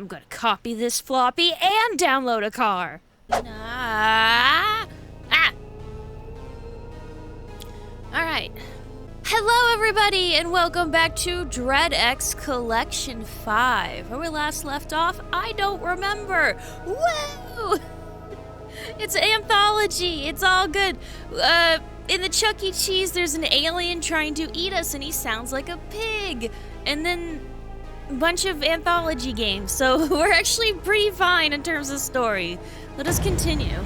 I'm gonna copy this floppy and download a car. Alright. Hello everybody and welcome back to DreadxP Collection 5. Where we last left off, I don't remember. Woo! It's an anthology, it's all good. In the Chuck E. Cheese, there's an alien trying to eat us and he sounds like a pig. And then a bunch of anthology games, so we're actually pretty fine in terms of story. Let us continue.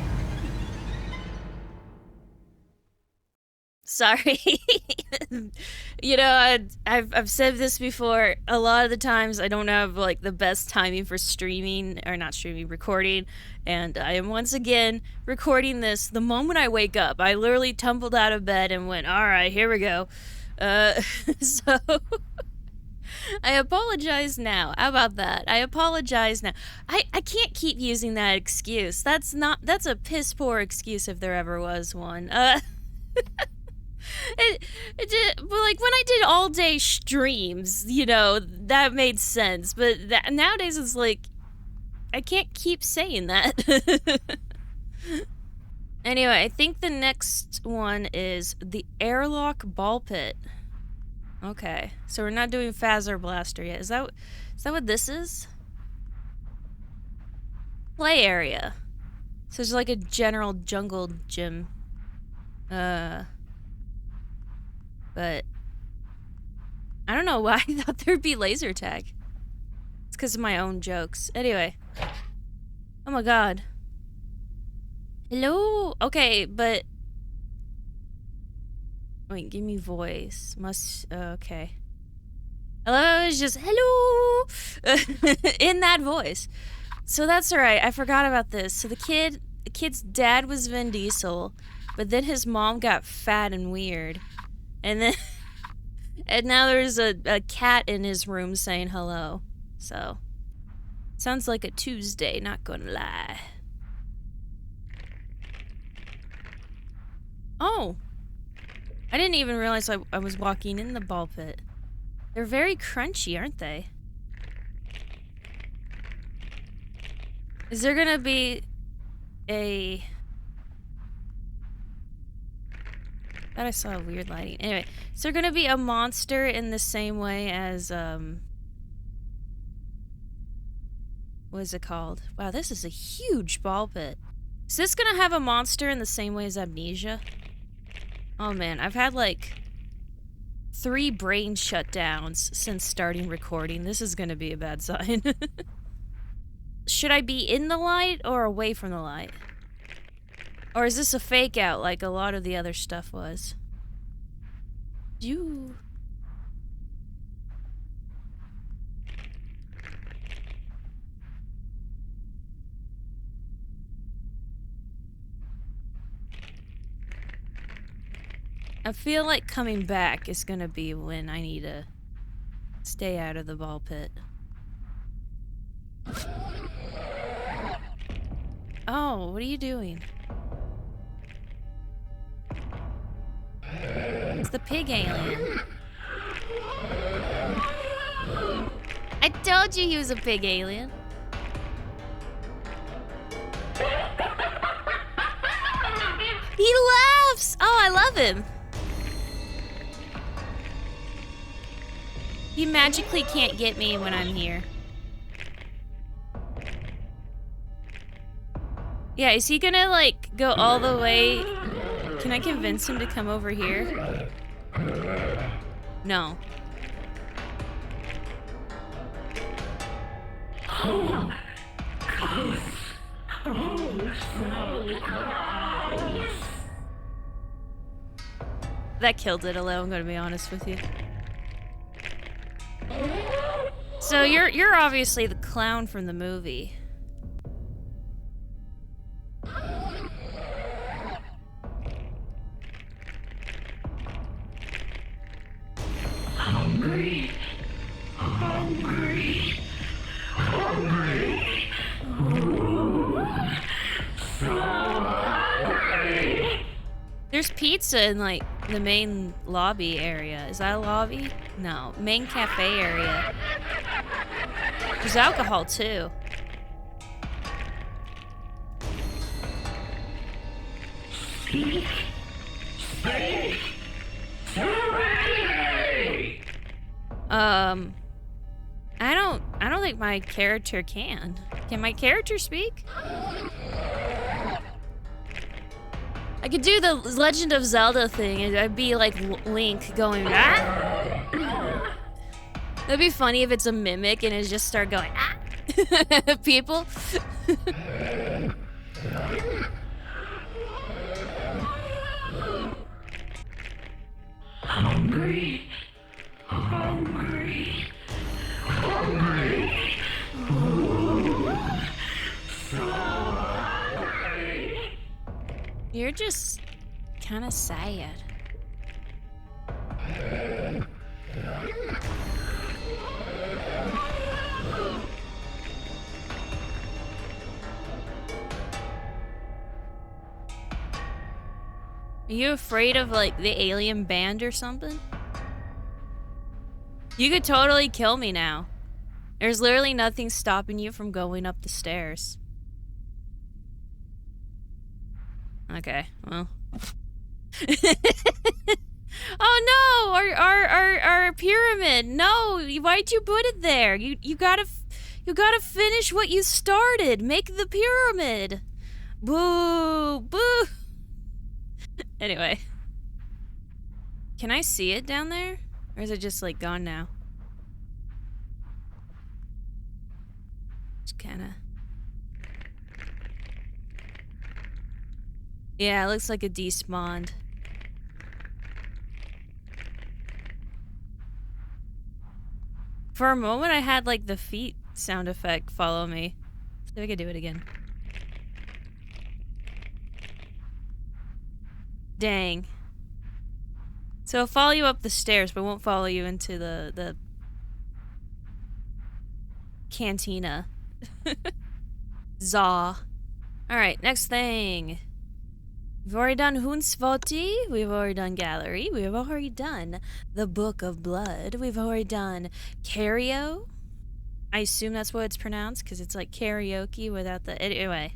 Sorry. You know, I've said this before. A lot of the times I don't have like the best timing for streaming, or not streaming, recording. And I am once again recording this the moment I wake up. I literally tumbled out of bed and went, all right, here we go. So I apologize now. How about that? I apologize now. I can't keep using that excuse. That's a piss poor excuse if there ever was one. But like when I did all day streams, you know, that made sense. But nowadays it's like, I can't keep saying that. Anyway, I think the next one is the airlock ball pit. Okay, so we're not doing Phaser Blaster yet. Is that what this is? Play area. So there's like a general jungle gym. But I don't know why I thought there'd be laser tag. It's because of my own jokes. Anyway. Oh my god. Hello? Okay, but wait, give me voice. Okay. Hello is just hello in that voice. So that's alright. I forgot about this. So the kid's dad was Vin Diesel, but then his mom got fat and weird. And now there's a cat in his room saying hello. So, sounds like a Tuesday, not gonna lie. Oh! I didn't even realize I was walking in the ball pit. They're very crunchy, aren't they? Is there gonna be a... I thought I saw a weird lighting. Anyway, is there gonna be a monster in the same way as, what is it called? Wow, this is a huge ball pit. Is this gonna have a monster in the same way as Amnesia? Oh man, I've had like 3 brain shutdowns since starting recording. This is gonna be a bad sign. Should I be in the light or away from the light? Or is this a fake out like a lot of the other stuff was? I feel like coming back is gonna be when I need to stay out of the ball pit. Oh, what are you doing? It's the pig alien. I told you he was a pig alien. He laughs! Oh, I love him. He magically can't get me when I'm here. Yeah, is he gonna like go all the way? Can I convince him to come over here? No. That killed it, although I'm gonna be honest with you. So you're obviously the clown from the movie. Hungry. Ooh, so hungry. There's pizza in like the main lobby area. Is that a lobby? No, main cafe area. There's alcohol too. Speak. Speak. Serenity. I don't think my character can. Can my character speak? I could do the Legend of Zelda thing. I'd be like Link going, ah! That'd be funny if it's a mimic and it just start going, ah! People. Hungry. Hungry. Hungry. Ooh. So hungry. You're just kind of sad. Are you afraid of, like, the alien band or something? You could totally kill me now. There's literally nothing stopping you from going up the stairs. Okay, well. Oh no! Our pyramid! No! Why'd you put it there? You gotta finish what you started! Make the pyramid! Boo! Boo! Anyway. Can I see it down there? Or is it just, like, gone now? Just kinda... Yeah, it looks like it despawned. For a moment, I had, like, the feet sound effect follow me. See if I could do it again. Dang. So it'll follow you up the stairs, but won't follow you into the cantina. Zaw. Alright, next thing. We've already done Hunsvoti, we've already done Gallery, we've already done the Book of Blood, we've already done Cario. I assume that's what it's pronounced, because it's like karaoke without the... Anyway.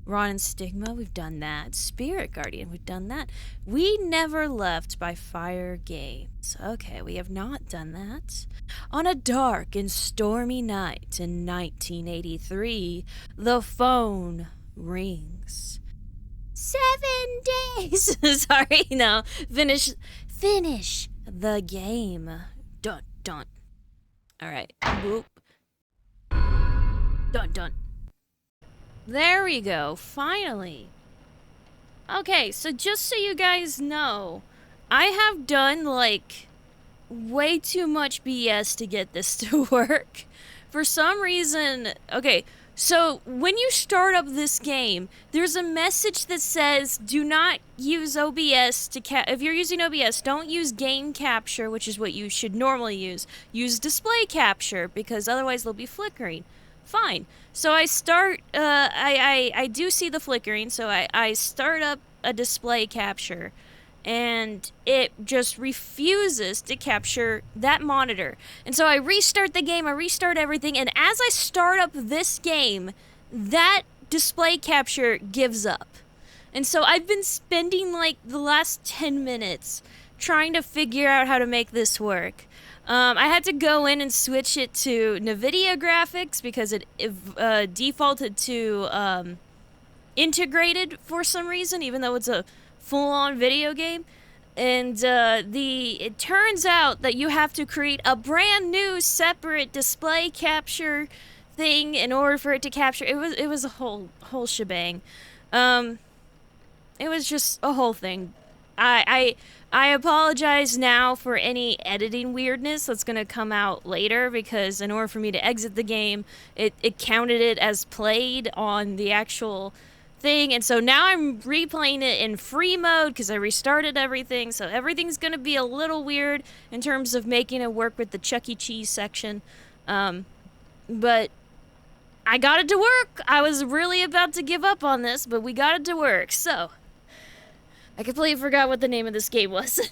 Ron and Stigma, we've done that. Spirit Guardian, we've done that. We Never Left by FYRE Games. Okay, we have not done that. On a dark and stormy night in 1983, the phone rings. 7 days! Sorry, no. Finish the game. Dun, dun. Alright, boop. Dun, dun. There we go, finally. Okay, so just so you guys know, I have done, like, way too much BS to get this to work. For some reason, okay, so when you start up this game, there's a message that says, do not use OBS to if you're using OBS, don't use game capture, which is what you should normally use. Use display capture, because otherwise they'll be flickering. Fine. So I start, I do see the flickering, so I start up a display capture, and it just refuses to capture that monitor. And so I restart the game, I restart everything, and as I start up this game, that display capture gives up. And so I've been spending, like, the last 10 minutes trying to figure out how to make this work. I had to go in and switch it to NVIDIA graphics because it defaulted to integrated for some reason, even though it's a full-on video game. And it turns out that you have to create a brand new separate display capture thing in order for it to capture. It was a whole shebang. It was just a whole thing. I apologize now for any editing weirdness that's gonna come out later, because in order for me to exit the game, it counted it as played on the actual thing, and so now I'm replaying it in free mode because I restarted everything, so everything's gonna be a little weird in terms of making it work with the Chuck E. Cheese section, but I got it to work. I was really about to give up on this, but we got it to work, so... I completely forgot what the name of this game was.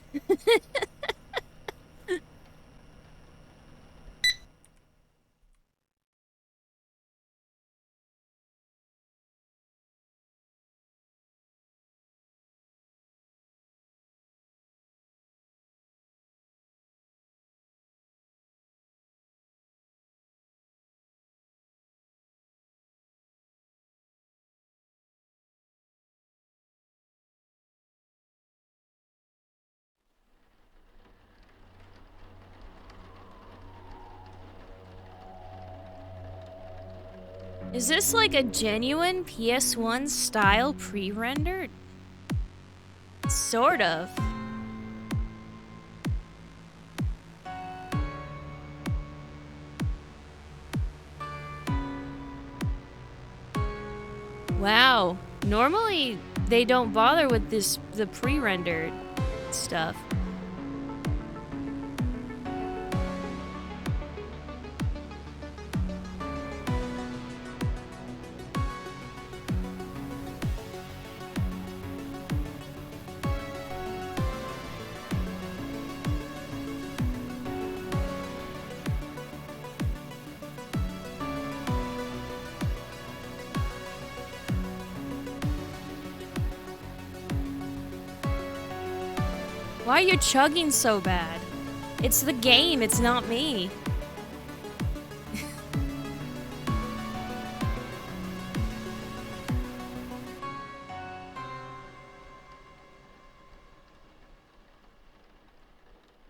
Is this like a genuine PS1 style pre-rendered? Sort of. Wow. Normally, they don't bother with the pre-rendered stuff. Why are you chugging so bad? It's the game, it's not me.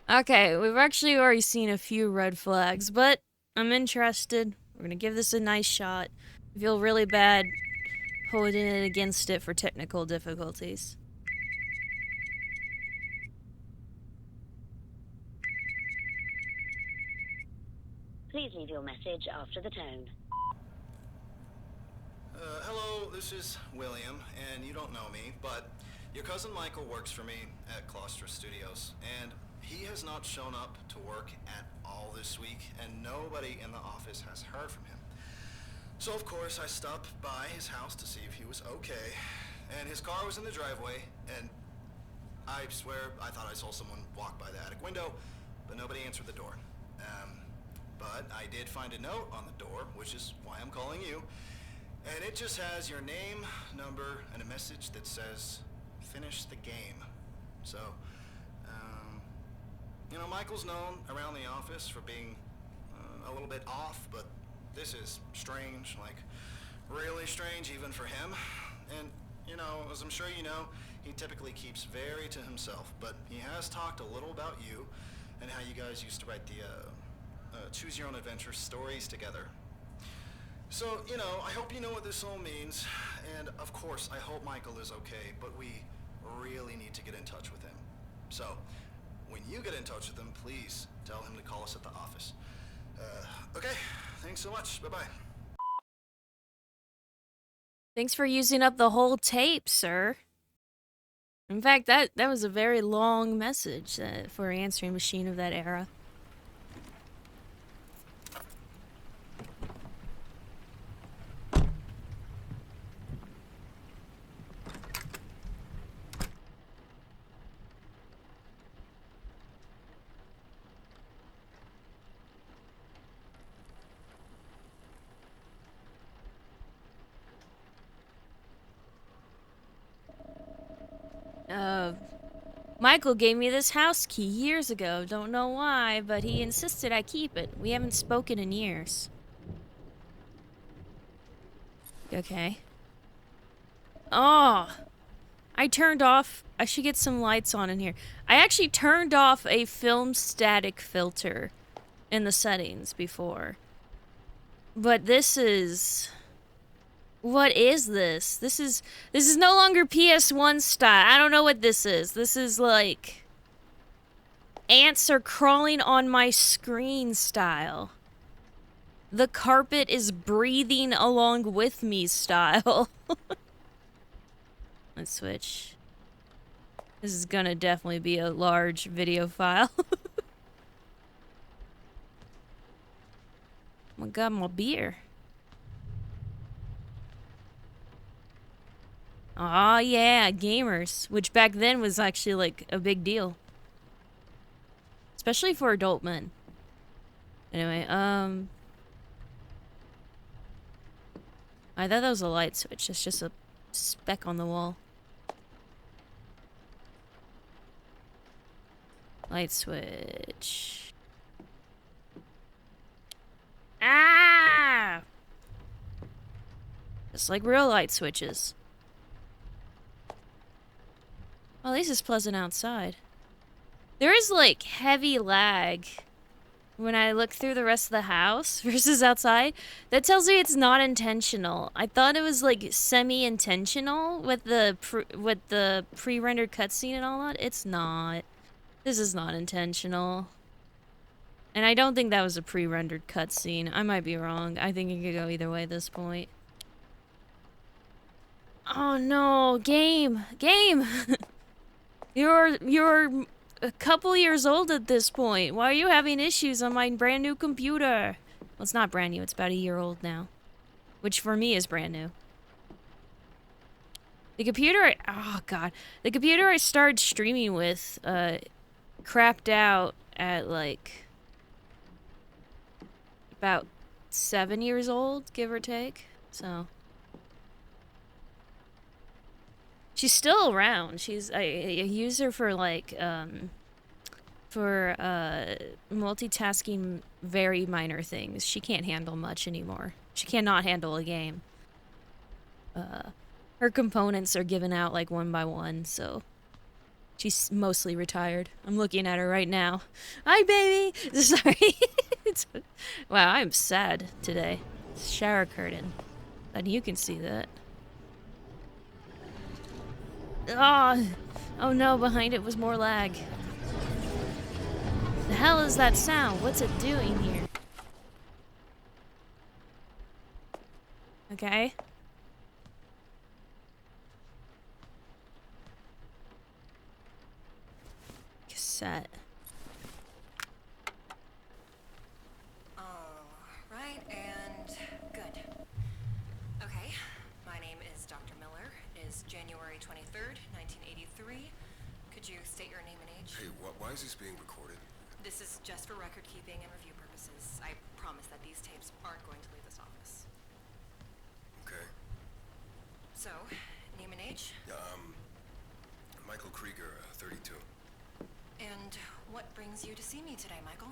Okay, we've actually already seen a few red flags, but I'm interested. We're gonna give this a nice shot. I feel really bad holding it against it for technical difficulties. Please leave your message after the tone. Hello, this is William, and you don't know me, but your cousin Michael works for me at Claustra Studios, and he has not shown up to work at all this week, and nobody in the office has heard from him. So of course I stopped by his house to see if he was okay, and his car was in the driveway, and I swear I thought I saw someone walk by the attic window, but nobody answered the door. But I did find a note on the door, which is why I'm calling you. And it just has your name, number, and a message that says, finish the game. So, you know, Michael's known around the office for being a little bit off, but this is strange, like really strange even for him. And, you know, as I'm sure you know, he typically keeps very to himself, but he has talked a little about you and how you guys used to write the choose your own adventure stories together. So, you know, I hope you know what this all means, and of course, I hope Michael is okay, but we really need to get in touch with him. So, when you get in touch with him, please tell him to call us at the office. Okay, thanks so much, bye-bye. Thanks for using up the whole tape, sir. In fact, that was a very long message for an answering machine of that era. Michael gave me this house key years ago. Don't know why, but he insisted I keep it. We haven't spoken in years. Okay. Oh! I turned off... I should get some lights on in here. I actually turned off a film static filter in the settings before. But this is... What is this? This is no longer PS1 style. I don't know what this is. This is like ants are crawling on my screen style. The carpet is breathing along with me style. Let's switch. This is gonna definitely be a large video file. Oh my god, my beer. Aw, yeah, gamers. Which back then was actually, like, a big deal. Especially for adult men. Anyway, I thought that was a light switch. It's just a speck on the wall. Light switch. Ah! Just like real light switches. Well, at least it's pleasant outside. There is, like, heavy lag when I look through the rest of the house versus outside, that tells me it's not intentional. I thought it was like semi-intentional with the pre-rendered cutscene and all that. It's not. This is not intentional. And I don't think that was a pre-rendered cutscene. I might be wrong. I think it could go either way at this point. Oh no, game! Game! You're a couple years old at this point. Why are you having issues on my brand new computer? Well, it's not brand new, it's about a year old now. Which for me is brand new. The computer, oh god. The computer I started streaming with, crapped out at like about 7 years old, give or take. So she's still around. She's I use her for like multitasking very minor things. She can't handle much anymore. She cannot handle a game. Her components are given out like one by one, so she's mostly retired. I'm looking at her right now. Hi, baby! Sorry. Wow, I'm sad today. Shower curtain. And you can see that. Oh no, behind it was more lag. The hell is that sound? What's it doing here? Okay. Cassette. Alright, and good. Okay, my name is Dr. Miller. It is January 23rd, 1983. Could you state your name and age? Hey, why is this being recorded? This is just for record keeping and review purposes. I promise that these tapes aren't going to leave this office. Okay. So, name and age? Michael Krieger, 32. And what brings you to see me today, Michael?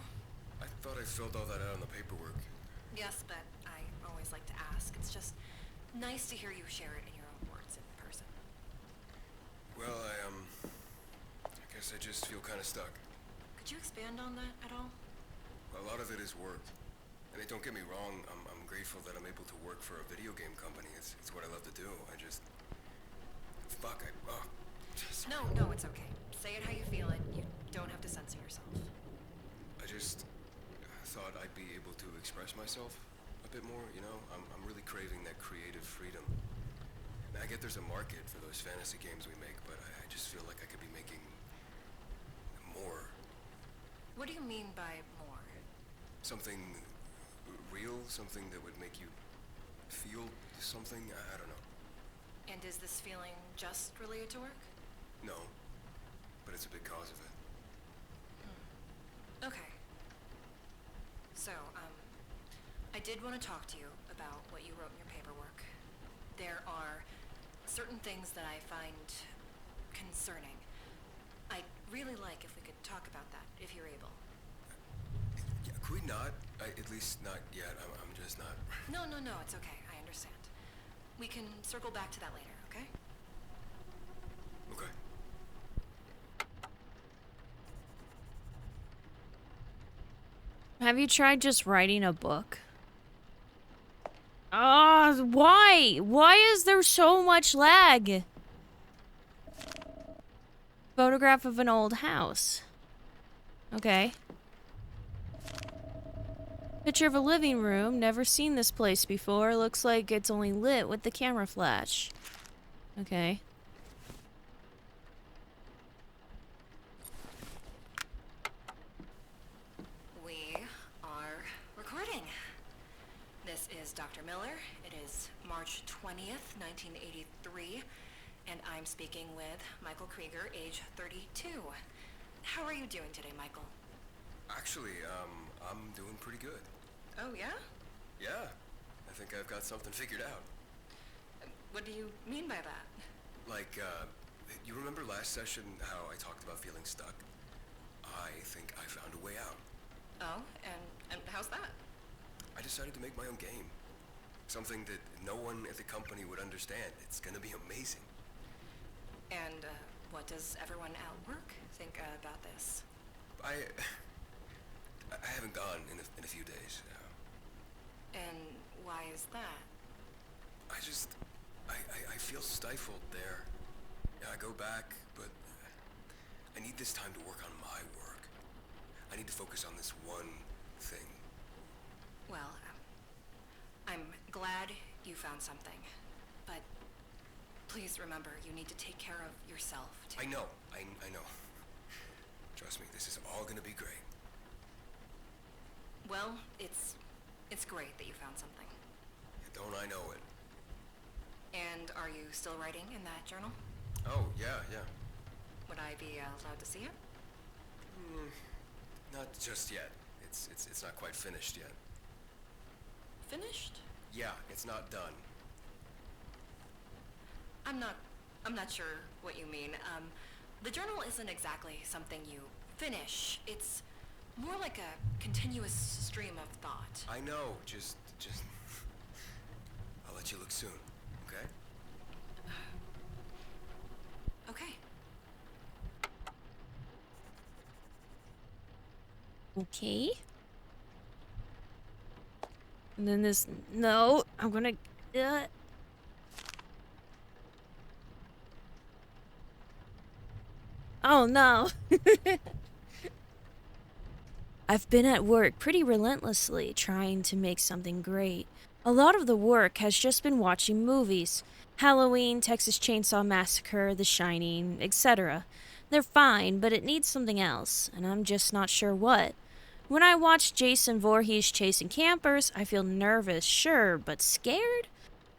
I thought I filled all that out on the paperwork. Yes, but I always like to ask. It's just nice to hear you share it in your own words in person. Well, I guess I just feel kind of stuck. Could you expand on that at all? A lot of it is work. And don't get me wrong, I'm grateful that I'm able to work for a video game company. It's what I love to do. I just... Fuck, No, it's okay. Say it how you feel it. You don't have to censor yourself. I just thought I'd be able to express myself a bit more, you know? I'm really craving that creative freedom. And I get there's a market for those fantasy games we make, but I just feel like I could be making more. What do you mean by more? Something real, something that would make you feel something, I don't know. And is this feeling just related to work? No, but it's a big cause of it. Okay. So, I did want to talk to you about what you wrote in your paperwork. There are certain things that I find concerning. I'd really like if we could talk about that, if you're able. Yeah, could we not? At least not yet. I'm just not... No, it's okay. I understand. We can circle back to that later, okay? Okay. Have you tried just writing a book? Why? Why is there so much lag? Photograph of an old house. Okay. Picture of a living room. Never seen this place before. Looks like it's only lit with the camera flash. Okay. We are recording. This is Dr. Miller. It is March 20th, 1983, and I'm speaking with Michael Krieger, age 32. How are you doing today, Michael? Actually, I'm doing pretty good. Oh, yeah? Yeah, I think I've got something figured out. What do you mean by that? Like, you remember last session how I talked about feeling stuck? I think I found a way out. Oh, and how's that? I decided to make my own game. Something that no one at the company would understand. It's gonna be amazing. And, what does everyone at work think about this? I haven't gone in a few days. And why is that? I just... I feel stifled there. Yeah, I go back, but I need this time to work on my work. I need to focus on this one thing. Well, I'm glad you found something, but please remember you need to take care of yourself, too. I know. I know. Trust me, this is all gonna be great. Well, it's great that you found something. Don't I know it? And are you still writing in that journal? Oh, yeah. Would I be allowed to see it? Not just yet. It's not quite finished yet. Finished? Yeah, it's not done. I'm not sure what you mean. The journal isn't exactly something you finish. It's more like a continuous stream of thought. I know, just... I'll let you look soon, okay? Okay. Okay. And then this... No, I'm gonna... Oh, no. I've been at work pretty relentlessly trying to make something great. A lot of the work has just been watching movies. Halloween, Texas Chainsaw Massacre, The Shining, etc. They're fine, but it needs something else, and I'm just not sure what. When I watch Jason Voorhees chasing campers, I feel nervous, sure, but scared?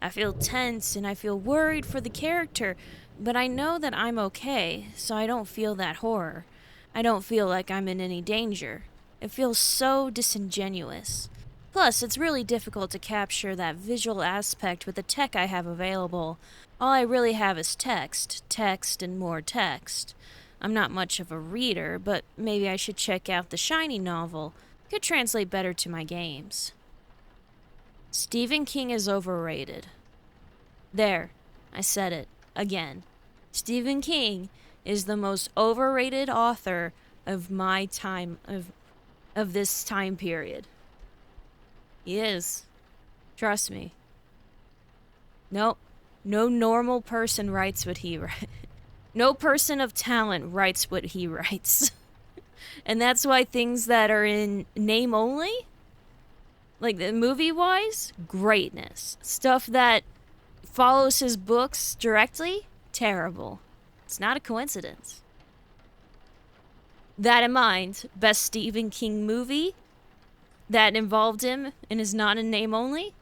I feel tense and I feel worried for the character, but I know that I'm okay, so I don't feel that horror. I don't feel like I'm in any danger. It feels so disingenuous. Plus, it's really difficult to capture that visual aspect with the tech I have available. All I really have is text, and more text. I'm not much of a reader, but maybe I should check out the Shining novel. Could translate better to my games. Stephen King is overrated. There, I said it again. Stephen King is the most overrated author of my time of this time period. He is. Trust me. Nope. No normal person writes what he writes. No person of talent writes what he writes. And that's why things that are in name only, like the movie-wise, greatness. Stuff that follows his books directly, terrible. It's not a coincidence. That in mind, best Stephen King movie that involved him and is not in name only,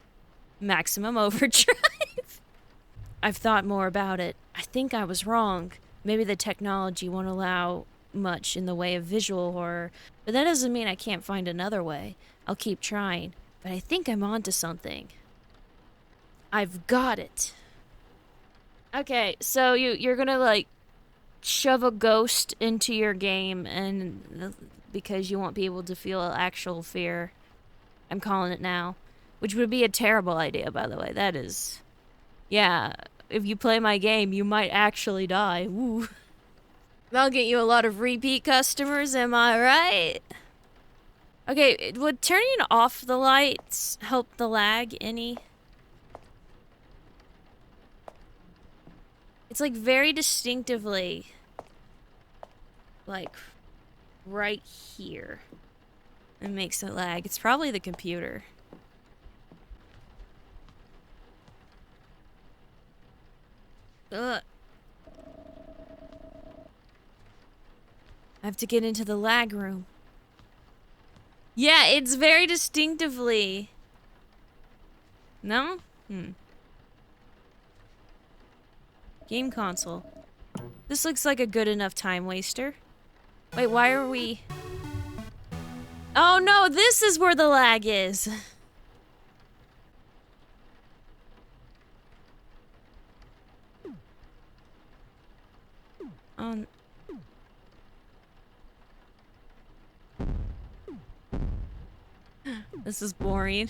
Maximum Overdrive. I've thought more about it. I think I was wrong. Maybe the technology won't allow much in the way of visual horror, but that doesn't mean I can't find another way. I'll keep trying, but I think I'm onto something. I've got it. Okay, so you're gonna like shove a ghost into your game and because you won't be able to feel actual fear. I'm calling it now. Which would be a terrible idea, by the way. That is... Yeah, if you play my game, you might actually die. Woo. That'll get you a lot of repeat customers, am I right? Okay, would turning off the lights help the lag any? It's like very distinctively, like, right here. It makes it lag. It's probably the computer. Ugh. I have to get into the lag room. Yeah, it's very distinctively. No? Game console. This looks like a good enough time waster. Wait, why are we... Oh no, this is where the lag is. This is boring.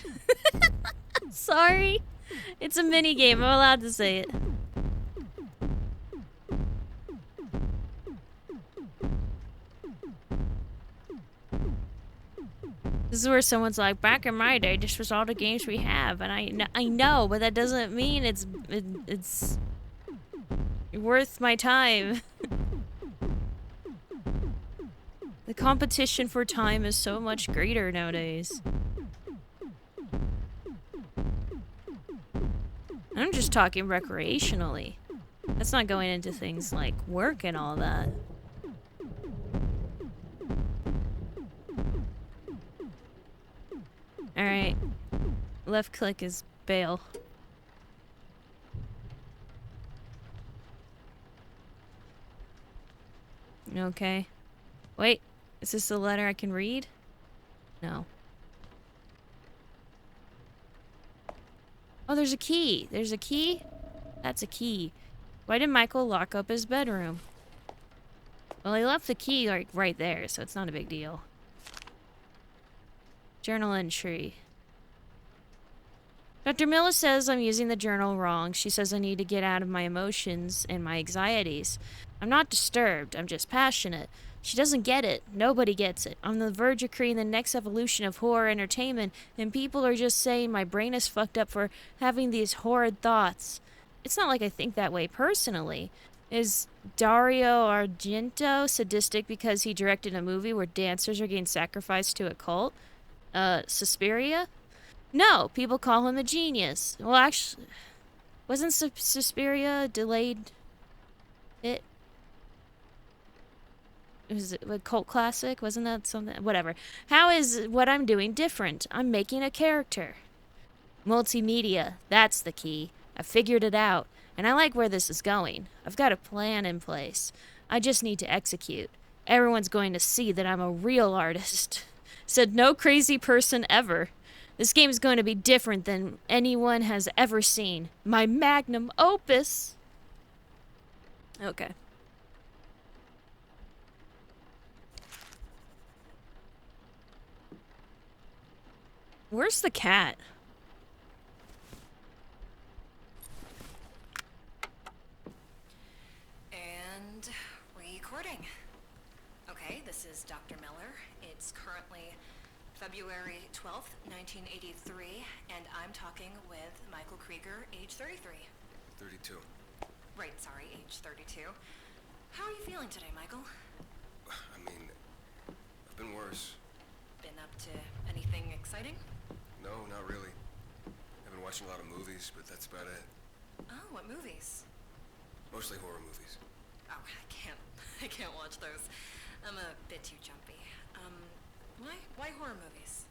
Sorry. It's a mini game. I'm allowed to say it. This is where someone's like, back in my day, this was all the games we have, and I know, but that doesn't mean it's worth my time. The competition for time is so much greater nowadays. I'm just talking recreationally. That's not going into things like work and all that. Alright. Left click is bail. Okay. Wait, is this a letter I can read? No. Oh, there's a key. There's a key? That's a key. Why did Michael lock up his bedroom? Well, he left the key like right there, so it's not a big deal. Journal entry. Dr. Miller says I'm using the journal wrong. She says I need to get out of my emotions and my anxieties. I'm not disturbed. I'm just passionate. She doesn't get it. Nobody gets it. I'm on the verge of creating the next evolution of horror entertainment, and people are just saying my brain is fucked up for having these horrid thoughts. It's not like I think that way personally. Is Dario Argento sadistic because he directed a movie where dancers are getting sacrificed to a cult? Suspiria? No, people call him a genius. Well, actually, wasn't Suspiria delayed? It was a cult classic? Wasn't that something? Whatever. How is what I'm doing different? I'm making a character. Multimedia. That's the key. I figured it out. And I like where this is going. I've got a plan in place. I just need to execute. Everyone's going to see that I'm a real artist. Said no crazy person ever. This game is going to be different than anyone has ever seen. My magnum opus. Okay. Where's the cat? And recording. Okay, this is Dr. Miller. It's currently February 12th, 1983, and I'm talking with Michael Krieger, age 33. 32. Right, sorry, age 32. How are you feeling today, Michael? I mean, I've been worse. Been up to anything exciting? No, not really. I've been watching a lot of movies, but that's about it. Oh, what movies? Mostly horror movies. Oh, I can't watch those. I'm a bit too jumpy. Why horror movies?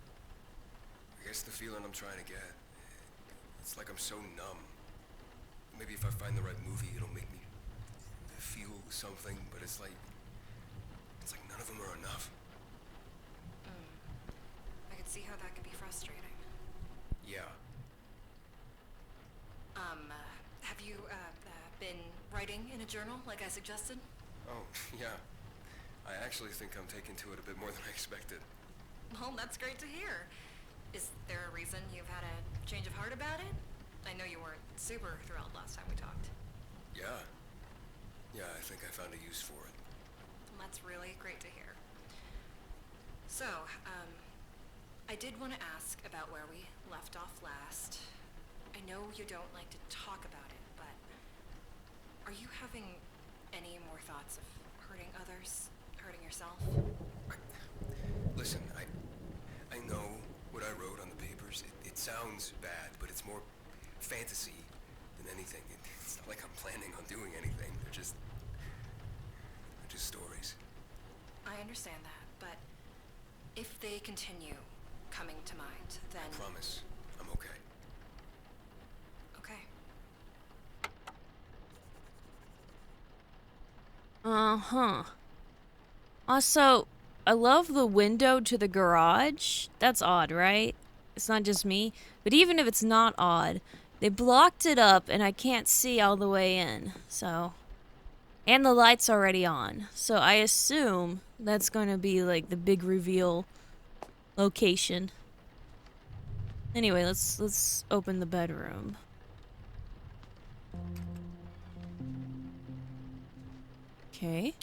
I guess the feeling I'm trying to get. It's like I'm so numb. Maybe if I find the right movie, it'll make me feel something, but it's like none of them are enough. I could see how that could be frustrating. Yeah. Have you, been writing in a journal like I suggested? Oh, yeah. I actually think I'm taking to it a bit more than I expected. Well, that's great to hear. Is there a reason you've had a change of heart about it? I know you weren't super thrilled last time we talked. Yeah. Yeah, I think I found a use for it. Well, that's really great to hear. So, I did want to ask about where we left off last. I know you don't like to talk about it, but are you having any more thoughts of hurting others, hurting yourself? Listen, I know what I wrote on the papers. It sounds bad, but it's more fantasy than anything. It's not like I'm planning on doing anything. They're just stories. I understand that, but if they continue coming to mind, then... I promise I'm okay. Okay. Uh-huh. Also, I love the window to the garage. That's odd, right? It's not just me. But even if it's not odd, they blocked it up and I can't see all the way in. So, and the light's already on. So I assume that's going to be like the big reveal location. Anyway, let's open the bedroom. Okay.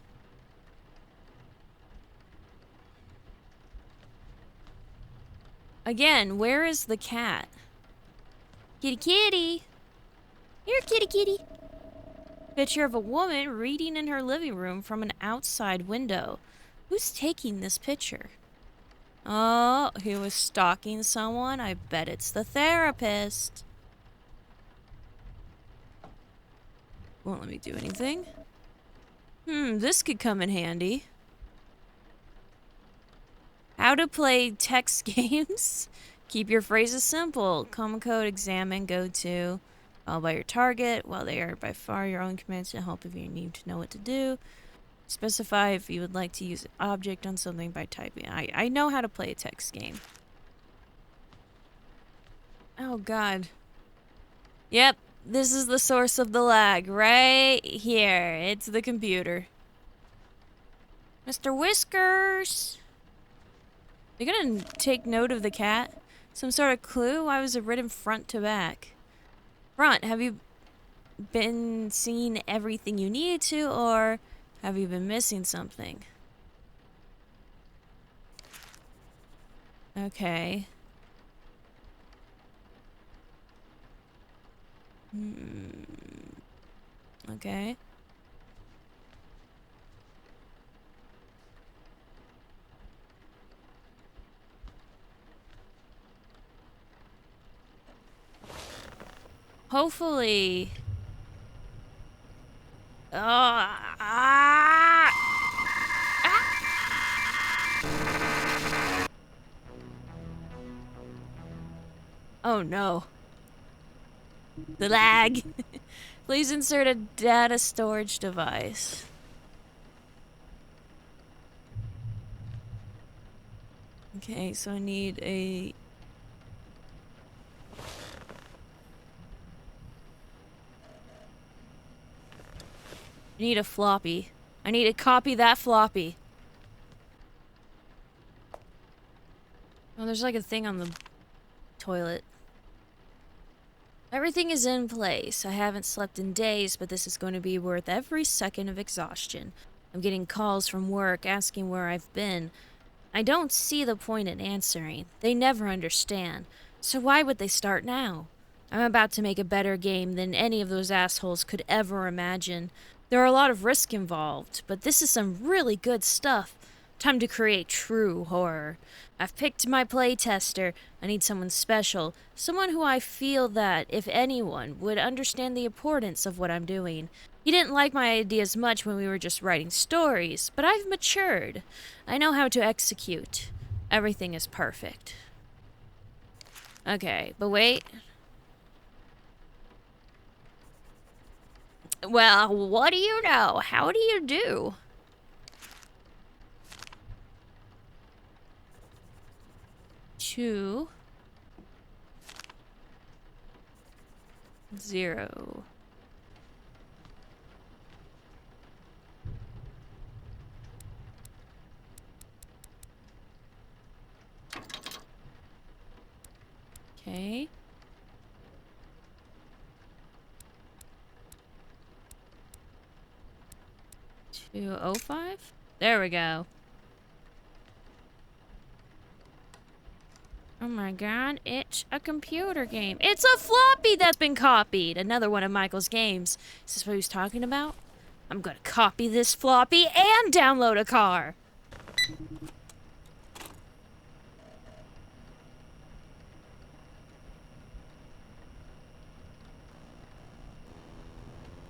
Again, where is the cat? Kitty kitty! Here, kitty kitty! Picture of a woman reading in her living room from an outside window. Who's taking this picture? Oh, he was stalking someone? I bet it's the therapist. Won't let me do anything. This could come in handy. How to play text games. Keep your phrases simple. Common code, examine, go to. All by your target. While they are by far your own commands to help if you need to know what to do. Specify if you would like to use an object on something by typing. I know how to play a text game. Oh, God. Yep, this is the source of the lag. Right here. It's the computer. Mr. Whiskers! You gonna take note of the cat? Some sort of clue? Why was it written front to back? Front, have you been seeing everything you needed to, or have you been missing something? Okay. Okay. Hopefully. Oh no. The lag. Please insert a data storage device. Okay, so I need a... I need a floppy. I need to copy that floppy. Oh, there's like a thing on the toilet. Everything is in place. I haven't slept in days, but this is going to be worth every second of exhaustion. I'm getting calls from work asking where I've been. I don't see the point in answering. They never understand. So why would they start now? I'm about to make a better game than any of those assholes could ever imagine. There are a lot of risk involved, but this is some really good stuff. Time to create true horror. I've picked my playtester. I need someone special. Someone who I feel that, if anyone, would understand the importance of what I'm doing. He didn't like my ideas much when we were just writing stories, but I've matured. I know how to execute. Everything is perfect. Okay, but wait. Well, what do you know? How do you do? Two. 0. Okay. 205? There we go. Oh my god, it's a computer game. It's a floppy that's been copied! Another one of Michael's games. Is this what he was talking about? I'm gonna copy this floppy and download a car!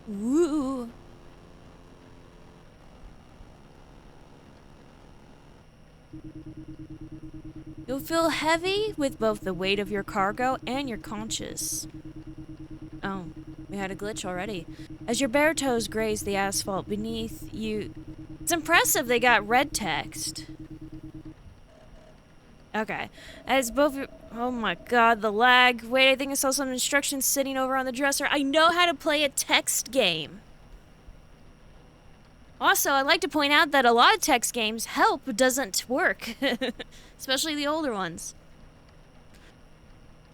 Woo! You'll feel heavy with both the weight of your cargo and your conscience. Oh, we had a glitch already. As your bare toes graze the asphalt beneath you... It's impressive they got red text. Okay. As both your... Oh my god, the lag. Wait, I think I saw some instructions sitting over on the dresser. I know how to play a text game. Also, I'd like to point out that a lot of text games, help doesn't work. Especially the older ones.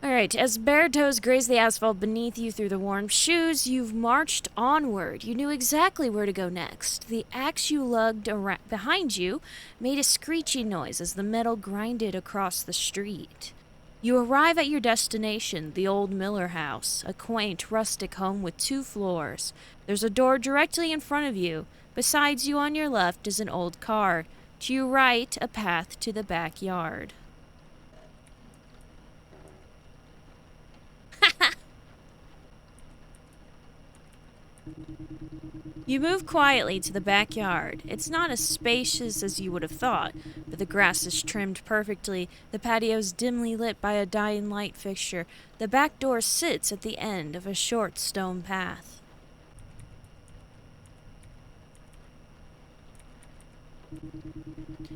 Alright, as bare toes graze the asphalt beneath you through the worn shoes, you've marched onward. You knew exactly where to go next. The axe you lugged behind you made a screeching noise as the metal grinded across the street. You arrive at your destination, the old Miller house, a quaint, rustic home with 2 floors. There's a door directly in front of you. Besides you on your left is an old car. To your right, a path to the backyard. You move quietly to the backyard. It's not as spacious as you would have thought, but the grass is trimmed perfectly, the patio's dimly lit by a dying light fixture. The back door sits at the end of a short stone path.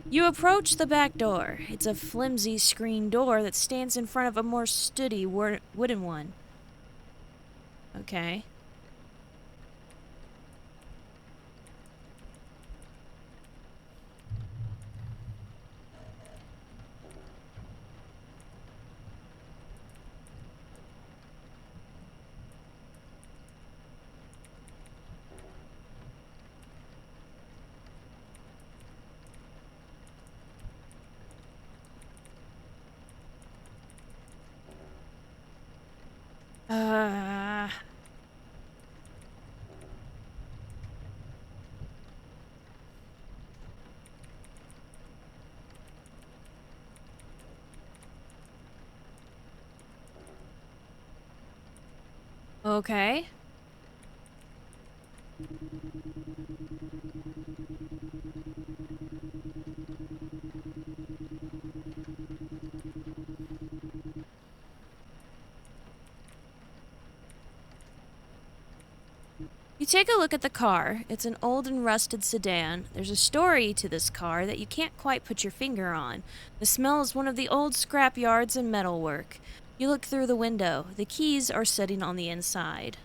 You approach the back door. It's a flimsy screen door that stands in front of a more sturdy wooden one. Okay. Uh... Okay. You take a look at the car. It's an old and rusted sedan. There's a story to this car that you can't quite put your finger on. The smell is one of the old scrap yards and metalwork. You look through the window. The keys are sitting on the inside.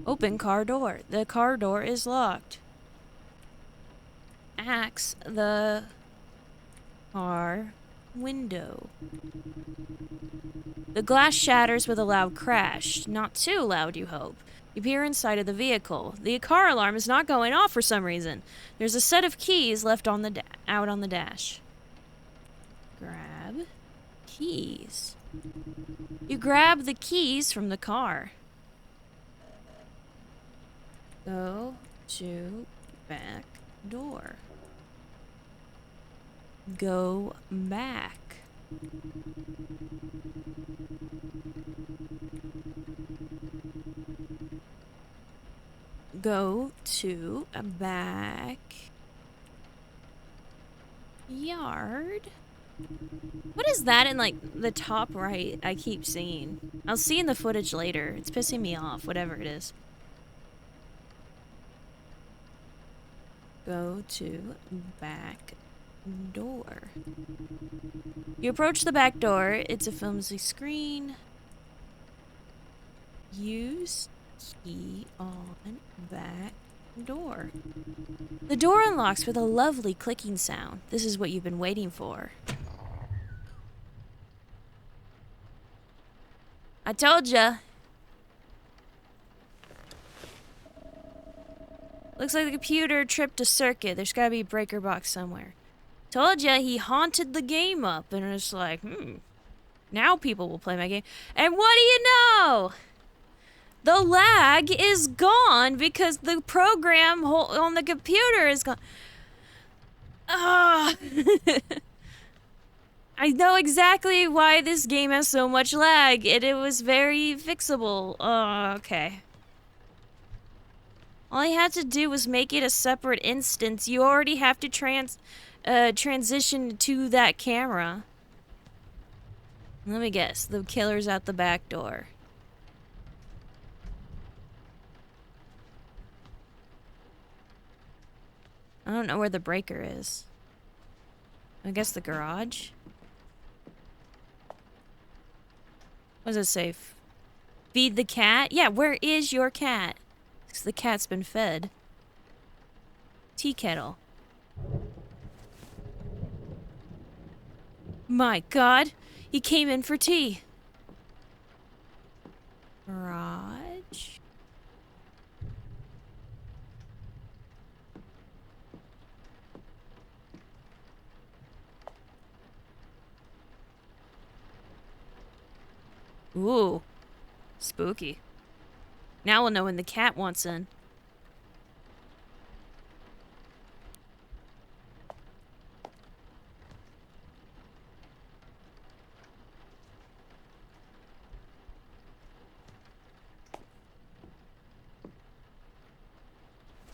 Open car door. The car door is locked. Axe the car window. The glass shatters with a loud crash. Not too loud, you hope. You peer inside of the vehicle. The car alarm is not going off for some reason. There's a set of keys left on the out on the dash. Grab keys. You grab the keys from the car. Go to back door. Go back. Go to a back yard. What is that in like the top right? I keep seeing. I'll see in the footage later. It's pissing me off, whatever it is. Go to back door. You approach the back door. It's a flimsy screen. Use key on back door. The door unlocks with a lovely clicking sound. This is what you've been waiting for. I told ya. Looks like the computer tripped a circuit. There's gotta be a breaker box somewhere. Told ya he haunted the game up, and it's like, now people will play my game. And what do you know? The lag is gone because the program on the computer is gone. I know exactly why this game has so much lag, and it was very fixable. Okay. All I had to do was make it a separate instance. You already have to transition to that camera. Let me guess. The killer's out the back door. I don't know where the breaker is. I guess the garage? What does it say? Feed the cat? Yeah, where is your cat? Because the cat's been fed. Tea kettle. My God, he came in for tea. Garage. Ooh, spooky. Now we'll know when the cat wants in.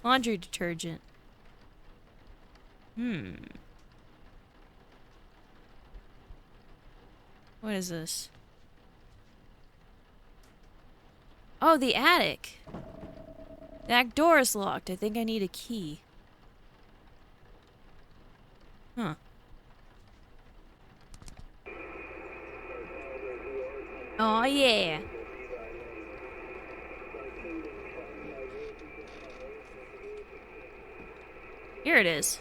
Laundry detergent. What is this? Oh, the attic. The attic door is locked. I think I need a key. Huh. Oh, yeah. Here it is.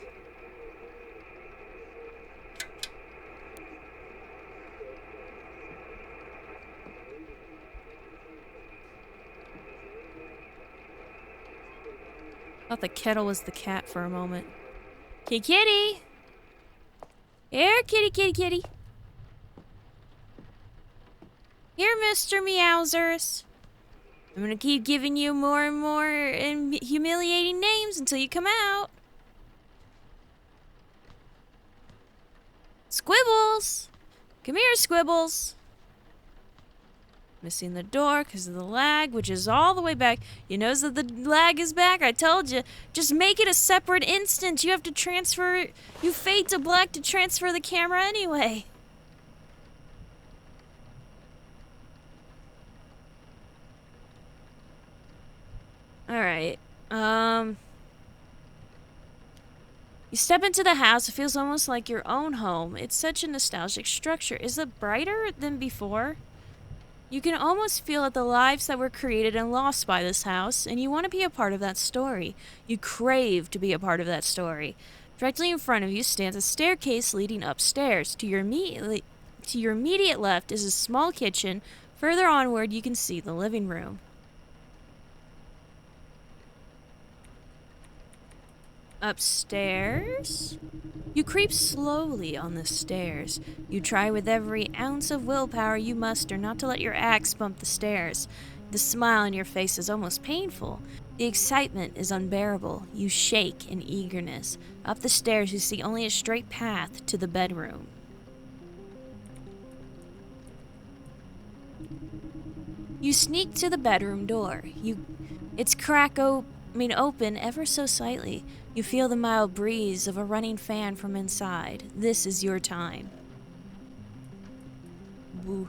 Thought the kettle was the cat for a moment. Kitty, kitty! Here, kitty, kitty, kitty. Here, Mr. Meowsers. I'm gonna keep giving you more and more humiliating names until you come out. Squibbles! Come here, Squibbles. Missing the door because of the lag, which is all the way back. You notice that the lag is back? I told you. Just make it a separate instance. You have to transfer... You fade to black to transfer the camera anyway. Alright. You step into the house. It feels almost like your own home. It's such a nostalgic structure. Is it brighter than before? You can almost feel at the lives that were created and lost by this house, and you want to be a part of that story. You crave to be a part of that story. Directly in front of you stands a staircase leading upstairs. To your immediate left is a small kitchen. Further onward, you can see the living room. Upstairs? You creep slowly on the stairs. You try with every ounce of willpower you muster not to let your axe bump the stairs. The smile on your face is almost painful. The excitement is unbearable. You shake in eagerness. Up the stairs, you see only a straight path to the bedroom. You sneak to the bedroom door. It's open ever so slightly. You feel the mild breeze of a running fan from inside. This is your time. Woo.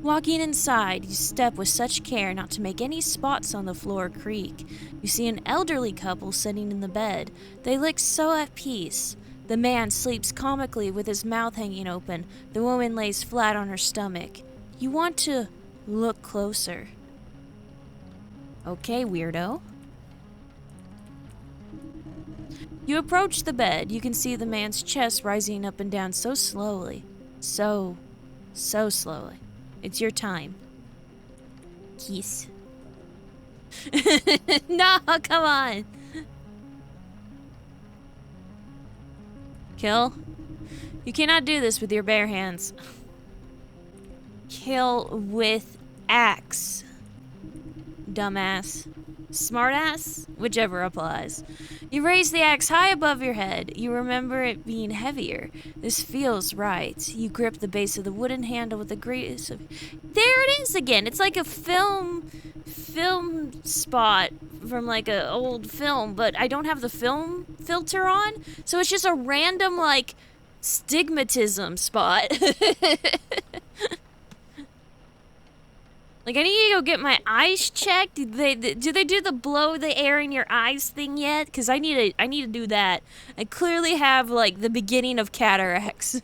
Walking inside, you step with such care not to make any spots on the floor creak. You see an elderly couple sitting in the bed. They look so at peace. The man sleeps comically with his mouth hanging open. The woman lays flat on her stomach. You want to look closer. Okay, weirdo. You approach the bed. You can see the man's chest rising up and down so slowly. So slowly. It's your time. Kiss. No, come on. Kill. You cannot do this with your bare hands. Kill with axe. Dumbass. Smartass? Whichever applies. You raise the axe high above your head. You remember it being heavier. This feels right. You grip the base of the wooden handle with the greatest of... There it is again! It's like a film spot from like an old film, but I don't have the film filter on, so it's just a random, like, stigmatism spot. Like, I need to go get my eyes checked. Do they do the blow the air in your eyes thing yet? Because I need to do that. I clearly have, like, the beginning of cataracts.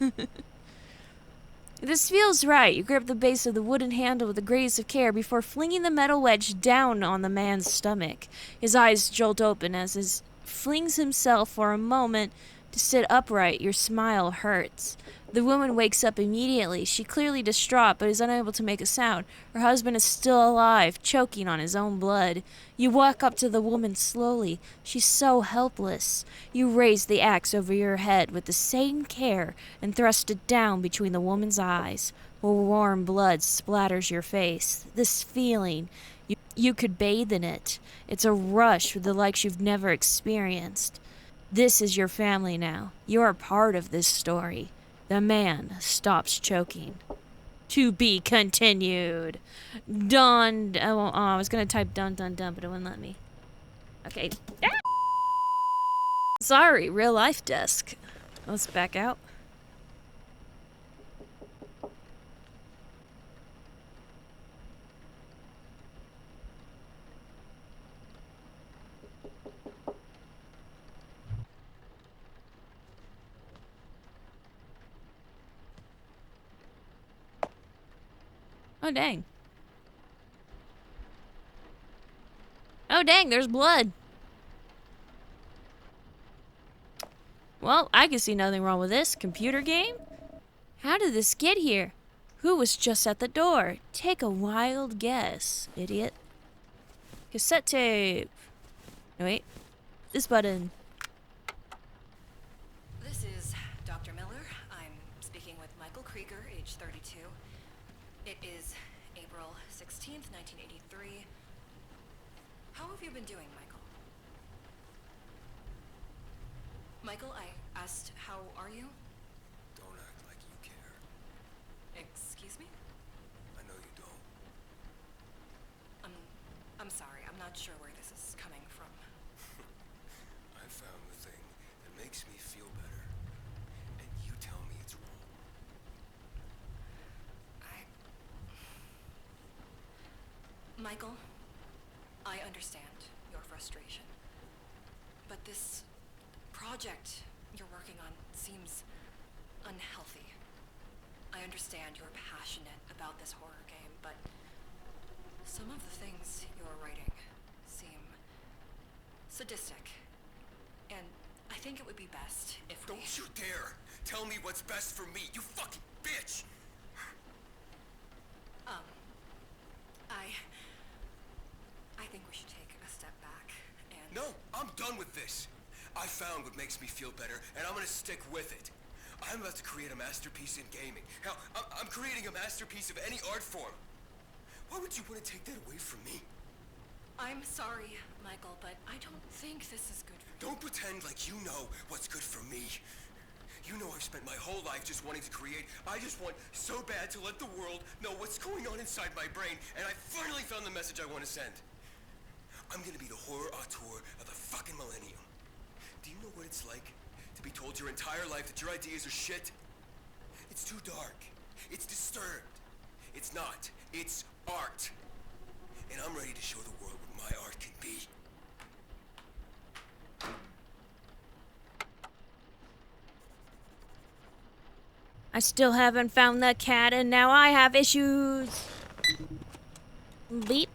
This feels right. You grip the base of the wooden handle with the greatest of care before flinging the metal wedge down on the man's stomach. His eyes jolt open as he flings himself for a moment to sit upright. Your smile hurts. The woman wakes up immediately. She clearly distraught, but is unable to make a sound. Her husband is still alive, choking on his own blood. You walk up to the woman slowly. She's so helpless. You raise the axe over your head with the same care and thrust it down between the woman's eyes. Warm blood splatters your face. This feeling, you could bathe in it. It's a rush with the likes you've never experienced. This is your family now. You are part of this story. The man stops choking. To be continued. Dun. Oh, I was gonna type dun dun dun, but it wouldn't let me. Okay. Ah! Sorry, real life desk. Let's back out. Oh, dang. Oh, dang, there's blood. Well, I can see nothing wrong with this. Computer game? How did this get here? Who was just at the door? Take a wild guess, idiot. Cassette tape. No, wait. This button. This is Dr. Miller. I'm speaking with Michael Krieger, age 32. It is April 16th, 1983. How have you been doing, Michael? Michael, I asked, how are you? Don't act like you care. Excuse me? I know you don't. I'm sorry. I'm not sure where this is coming from. I found the thing that makes me feel better, and you tell me it's wrong. Michael, I understand your frustration, but this project you're working on seems unhealthy. I understand you're passionate about this horror game, but some of the things you're writing seem sadistic, and I think it would be best if we... Don't you dare tell me what's best for me, you fucking bitch! I think we should take a step back and... No, I'm done with this. I found what makes me feel better, and I'm gonna stick with it. I'm about to create a masterpiece in gaming. Hell, I'm creating a masterpiece of any art form. Why would you want to take that away from me? I'm sorry, Michael, but I don't think this is good for you. Don't pretend like you know what's good for me. You know I've spent my whole life just wanting to create. I just want so bad to let the world know what's going on inside my brain, and I finally found the message I want to send. I'm gonna be the horror auteur of the fucking millennium. Do you know what it's like to be told your entire life that your ideas are shit? It's too dark. It's disturbed. It's not. It's art. And I'm ready to show the world what my art can be. I still haven't found the cat, and now I have issues. Beep.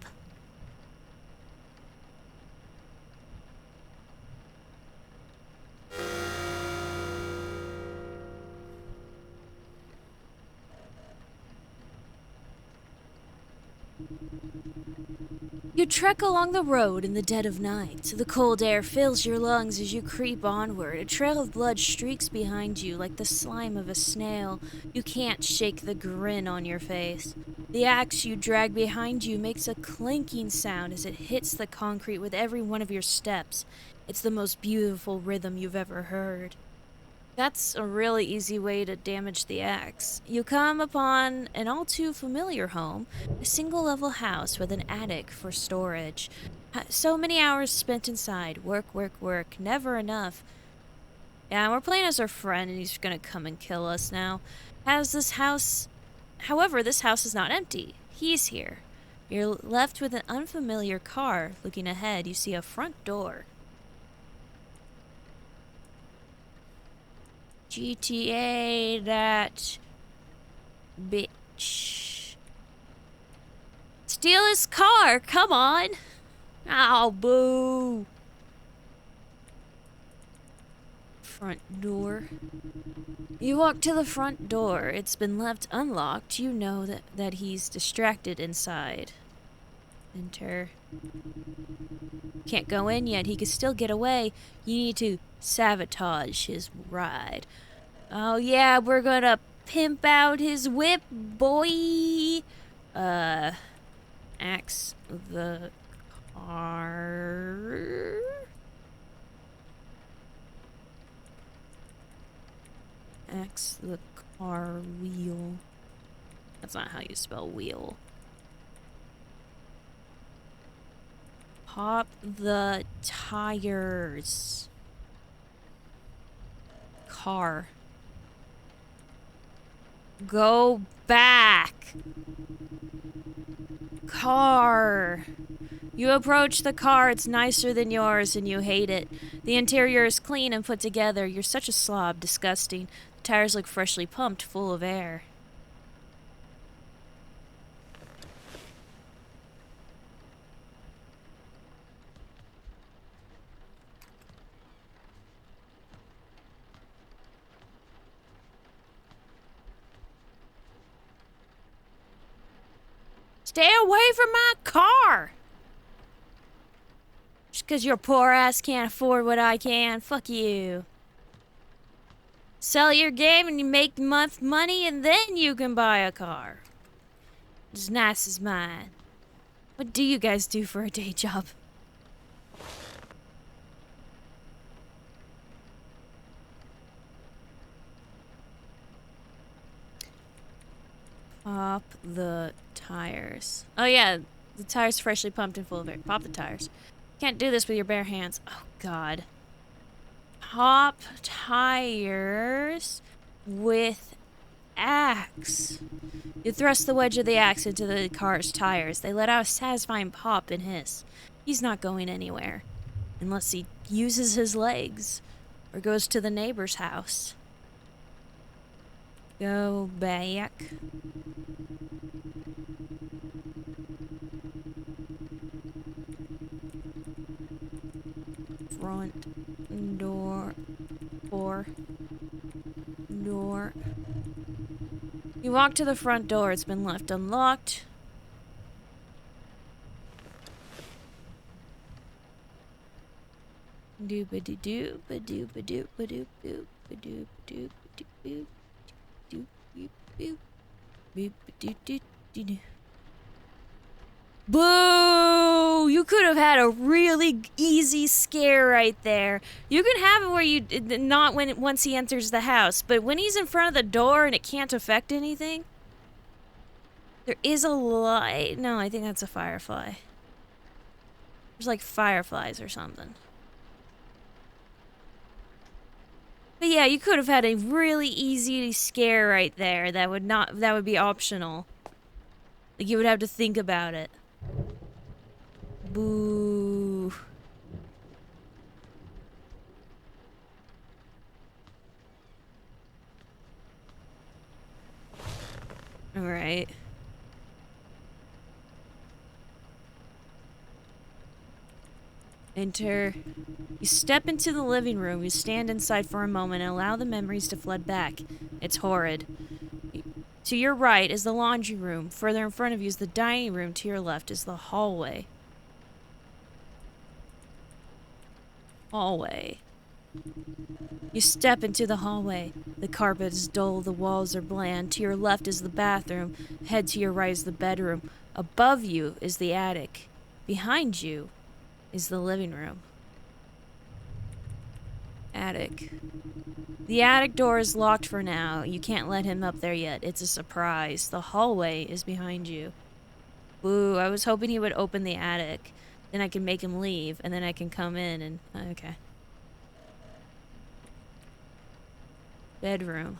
You trek along the road in the dead of night. The cold air fills your lungs as you creep onward. A trail of blood streaks behind you like the slime of a snail. You can't shake the grin on your face. The axe you drag behind you makes a clinking sound as it hits the concrete with every one of your steps. It's the most beautiful rhythm you've ever heard. That's a really easy way to damage the axe. You come upon an all too familiar home, a single-level house with an attic for storage. So many hours spent inside. Work, work, work. Never enough. Yeah, we're playing as our friend, and he's gonna come and kill us now. However, this house is not empty. He's here. You're left with an unfamiliar car. Looking ahead, you see a front door. GTA that bitch. Steal his car, come on. Oh, boo. Front door. You walk to the front door. It's been left unlocked. You know that he's distracted inside. Enter. Can't go in yet. He can still get away. You need to sabotage his ride. Oh yeah, we're gonna pimp out his whip, boy. Axe the car. Axe the car wheel. That's not how you spell wheel. Pop the tires. Car. Go back. Car. You approach the car. It's nicer than yours and you hate it. The interior is clean and put together. You're such a slob. Disgusting. The tires look freshly pumped, full of air. Stay away from my car! Just because your poor ass can't afford what I can. Fuck you. Sell your game and you make enough money and then you can buy a car. As nice as mine. What do you guys do for a day job? Pop the tires. Oh yeah, the tires freshly pumped and full of air. Pop the tires. Can't do this with your bare hands. Oh god. Pop tires with axe. You thrust the wedge of the axe into the car's tires. They let out a satisfying pop and hiss. He's not going anywhere. Unless he uses his legs. Or goes to the neighbor's house. Go back. Front door. Door. You walk to the front door. It's been left unlocked. Doop-a-doo, ba-doop, ba-doop, ba-doop, doop, ba-doop, doop, doop, doop, doop, doop, doop, doop, doop, doop. Boo! You could have had a really easy scare right there. You can have it where you not when once he enters the house, but when he's in front of the door and it can't affect anything. There is a light. No, I think that's a firefly. There's like fireflies or something. But yeah, you could have had a really easy scare right there. That would be optional. Like you would have to think about it. Boo. All right. Enter. You step into the living room. You stand inside for a moment and allow the memories to flood back. It's horrid. To your right is the laundry room. Further in front of you is the dining room. To your left is the hallway. Hallway. You step into the hallway. The carpet is dull. The walls are bland. To your left is the bathroom. Head to your right is the bedroom. Above you is the attic. Behind you is the living room. Attic. The attic door is locked for now. You can't let him up there yet. It's a surprise. The hallway is behind you. Boo, I was hoping he would open the attic. Then I can make him leave, and then I can come in and... okay. Bedroom.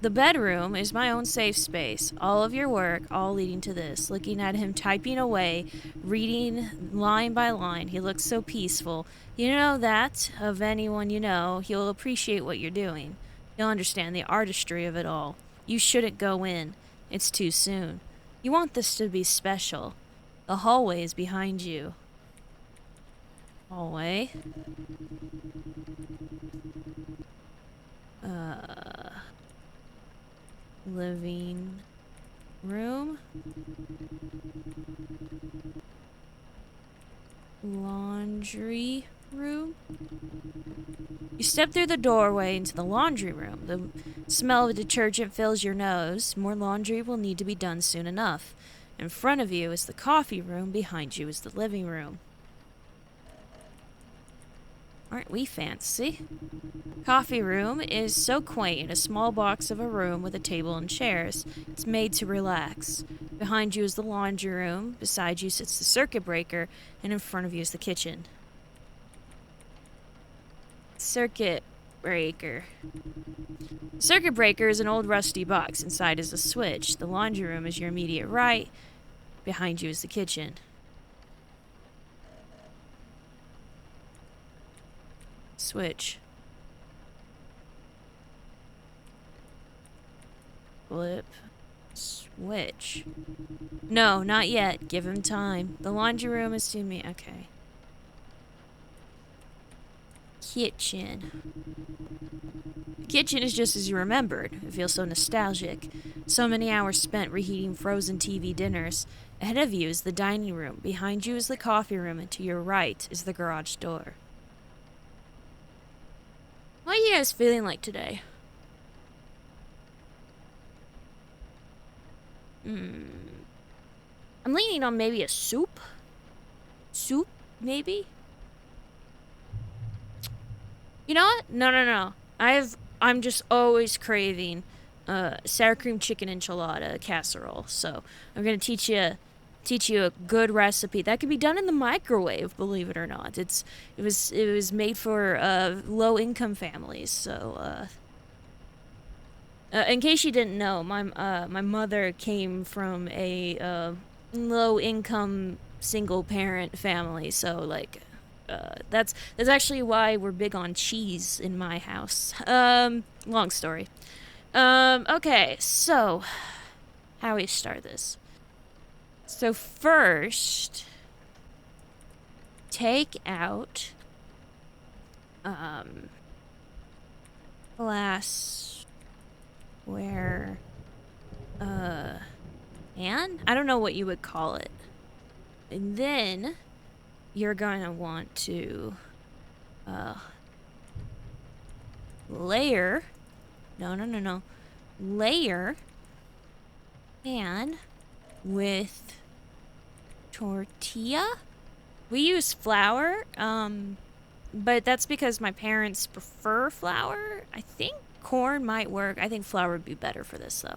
The bedroom is my own safe space. All of your work, all leading to this. Looking at him typing away, reading line by line. He looks so peaceful. You know that, of anyone you know, he'll appreciate what you're doing. He'll understand the artistry of it all. You shouldn't go in. It's too soon. You want this to be special. The hallway is behind you. Hallway. living room, laundry room. You step through the doorway into the laundry room. The smell of detergent fills your nose. More laundry will need to be done soon enough. In front of you is the coffee room. Behind you is the living room. Aren't we fancy? Coffee room is so quaint, a small box of a room with a table and chairs. It's made to relax. Behind you is the laundry room, beside you sits the circuit breaker, and in front of you is the kitchen. Circuit breaker. The circuit breaker is an old rusty box. Inside is a switch. The laundry room is your immediate right. Behind you is the kitchen. Switch. Flip. Switch. No, not yet. Give him time. The laundry room is to me. Okay. Kitchen. The kitchen is just as you remembered. It feels so nostalgic. So many hours spent reheating frozen TV dinners. Ahead of you is the dining room. Behind you is the coffee room, and to your right is the garage door. What are you guys feeling like today? I'm leaning on maybe a soup. Soup, maybe? You know what? No. I'm just always craving sour cream chicken enchilada casserole. So I'm gonna teach you a good recipe that can be done in the microwave. Believe it or not, it was made for low income families. So in case you didn't know, my mother came from a low income single parent family. So like. That's actually why we're big on cheese in my house. Long story. Okay, so how we start this? So first, take out glassware pan? I don't know what you would call it. And then you're gonna want to layer layer pan with tortilla. We use flour, but that's because my parents prefer flour. I think corn might work. I think flour would be better for this though.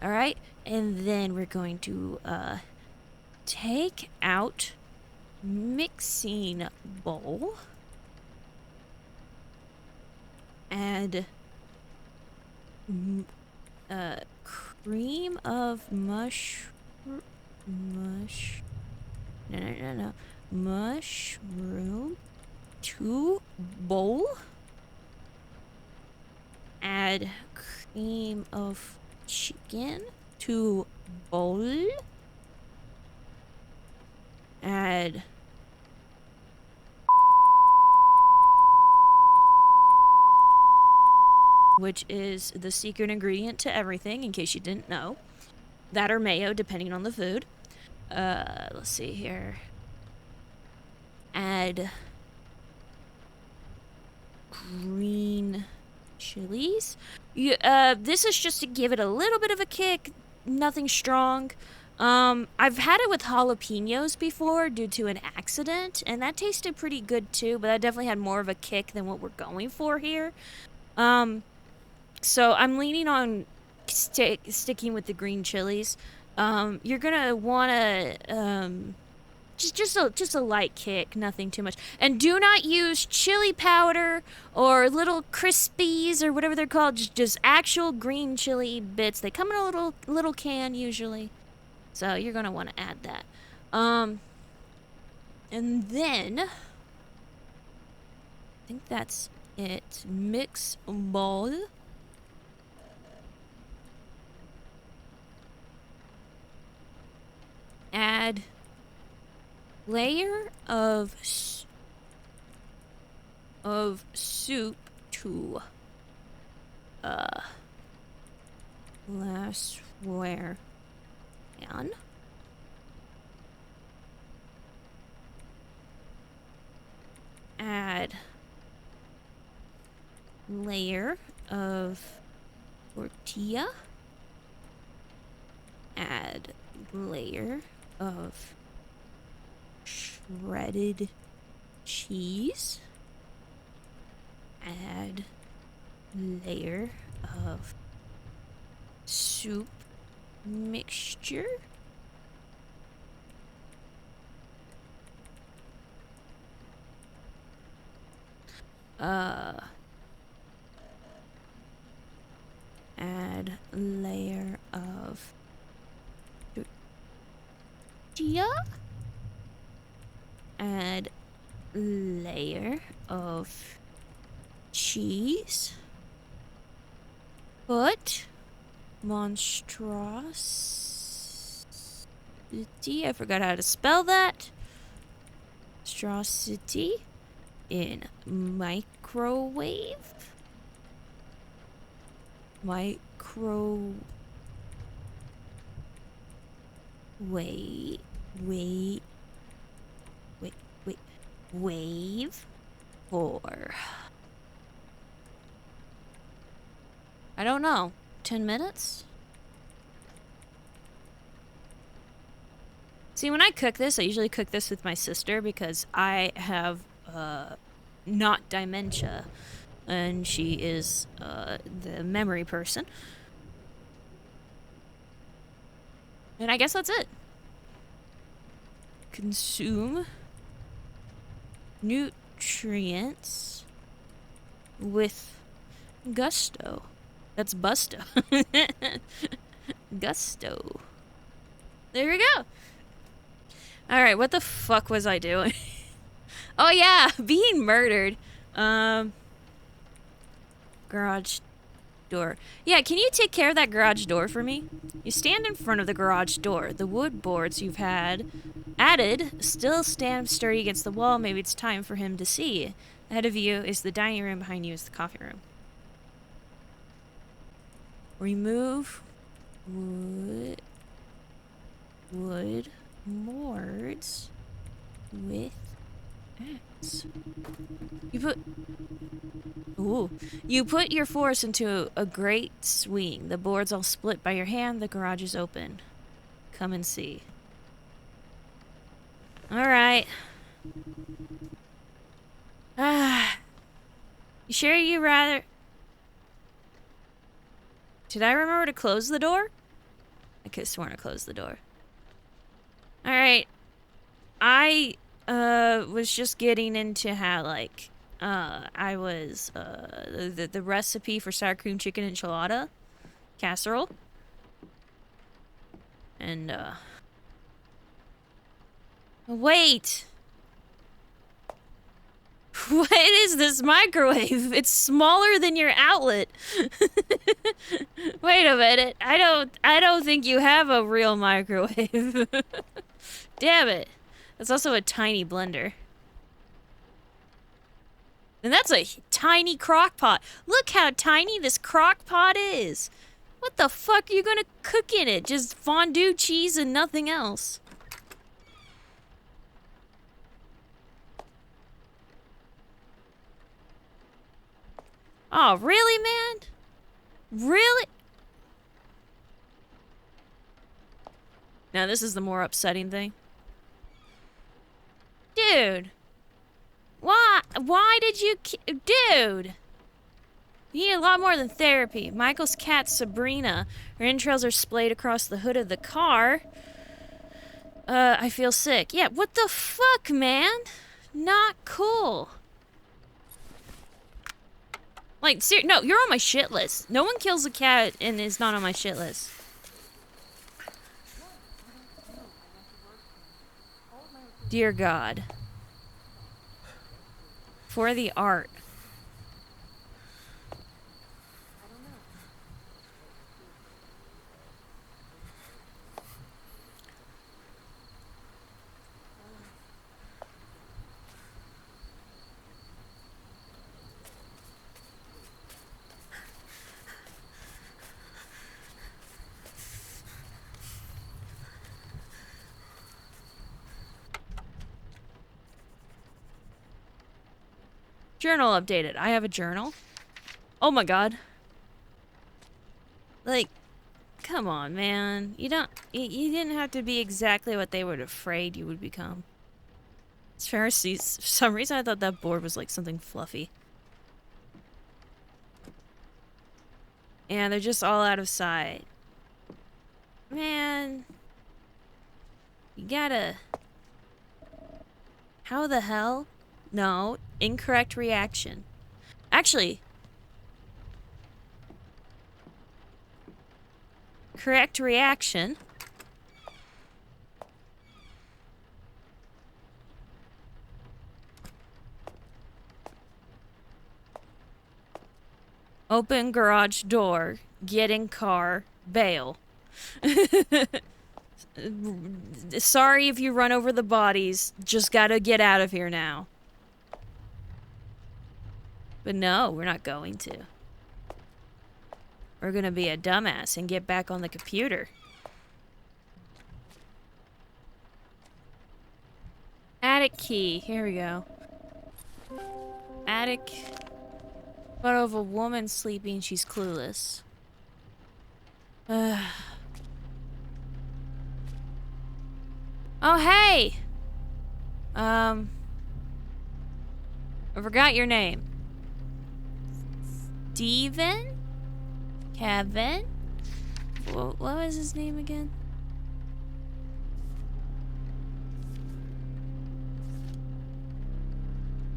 All right, and then we're going to take out mixing bowl, add cream of mushroom to bowl, add cream of chicken to bowl, add which is the secret ingredient to everything, in case you didn't know. That or mayo, depending on the food. Let's see here. Add green chilies. This is just to give it a little bit of a kick, nothing strong. I've had it with jalapenos before due to an accident, and that tasted pretty good too, but that definitely had more of a kick than what we're going for here. So I'm leaning on sticking with the green chilies. You're gonna wanna just a light kick, nothing too much. And do not use chili powder or little crispies or whatever they're called. Just actual green chili bits. They come in a little can usually. So you're gonna want to add that. And then I think that's it. Mix bowl. Add layer of soup to flour. I swear. And add layer of tortilla. Add layer of shredded cheese. Add layer of soup mixture. Add layer of tortilla. Add layer of cheese. Put monstrosity, I forgot how to spell that. Monstrosity in microwave. Wave for, I don't know, 10 minutes? See, when I cook this, I usually cook this with my sister because I have not dementia, and she is the memory person. And I guess that's it. Consume nutrients with gusto. That's busto. Gusto. There we go. Alright, what the fuck was I doing? Oh yeah, being murdered. Garage door. Yeah, can you take care of that garage door for me? You stand in front of the garage door. The wood boards you've had added still stand sturdy against the wall. Maybe it's time for him to see. Ahead of you is the dining room. Behind you is the coffee room. Remove wood boards with axe. You put your force into a great swing. The boards all split by your hand. The garage is open. Come and see. Alright. You sure you rather... Did I remember to close the door? I could have sworn to close the door. Alright. I was just getting into how, like, I was, the recipe for sour cream chicken enchilada casserole. And, wait! What is this microwave? It's smaller than your outlet. Wait a minute. I don't think you have a real microwave. Damn it. That's also a tiny blender. And that's a tiny crock pot. Look how tiny this crock pot is. What the fuck are you gonna cook in it? Just fondue cheese and nothing else. Oh, really, man? Really? Now, this is the more upsetting thing. Dude. Why did you... Dude. You need a lot more than therapy. Michael's cat, Sabrina. Her entrails are splayed across the hood of the car. I feel sick. Yeah, what the fuck, man? Not cool. Like, no, you're on my shit list. No one kills a cat and is not on my shit list. Dear God. For the art. Journal updated. I have a journal. Oh my god. Like, come on, man. You didn't have to be exactly what they were afraid you would become. Pharisees. For some reason I thought that board was like something fluffy. And they're just all out of sight. Man. You gotta... How the hell? No. Incorrect reaction. Actually... Correct reaction. Open garage door. Get in car. Bail. Sorry if you run over the bodies. Just gotta get out of here now. But no, we're not going to. We're gonna be a dumbass and get back on the computer. Attic key. Here we go. Attic. Photo of a woman sleeping. She's clueless. Oh, hey! I forgot your name. Steven? Kevin? What was his name again?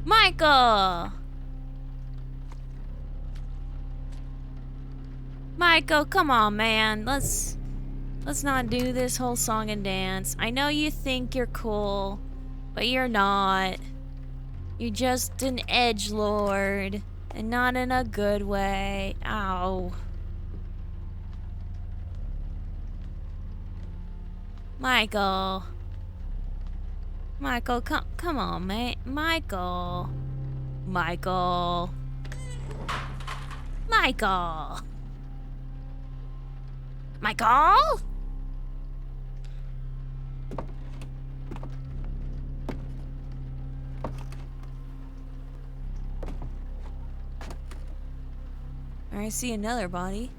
Michael! Michael, come on, man. Let's not do this whole song and dance. I know you think you're cool, but you're not. You're just an edgelord, and not in a good way. Ow. Michael. Michael, come on, mate. Michael. Michael. Michael. Michael? I see another body.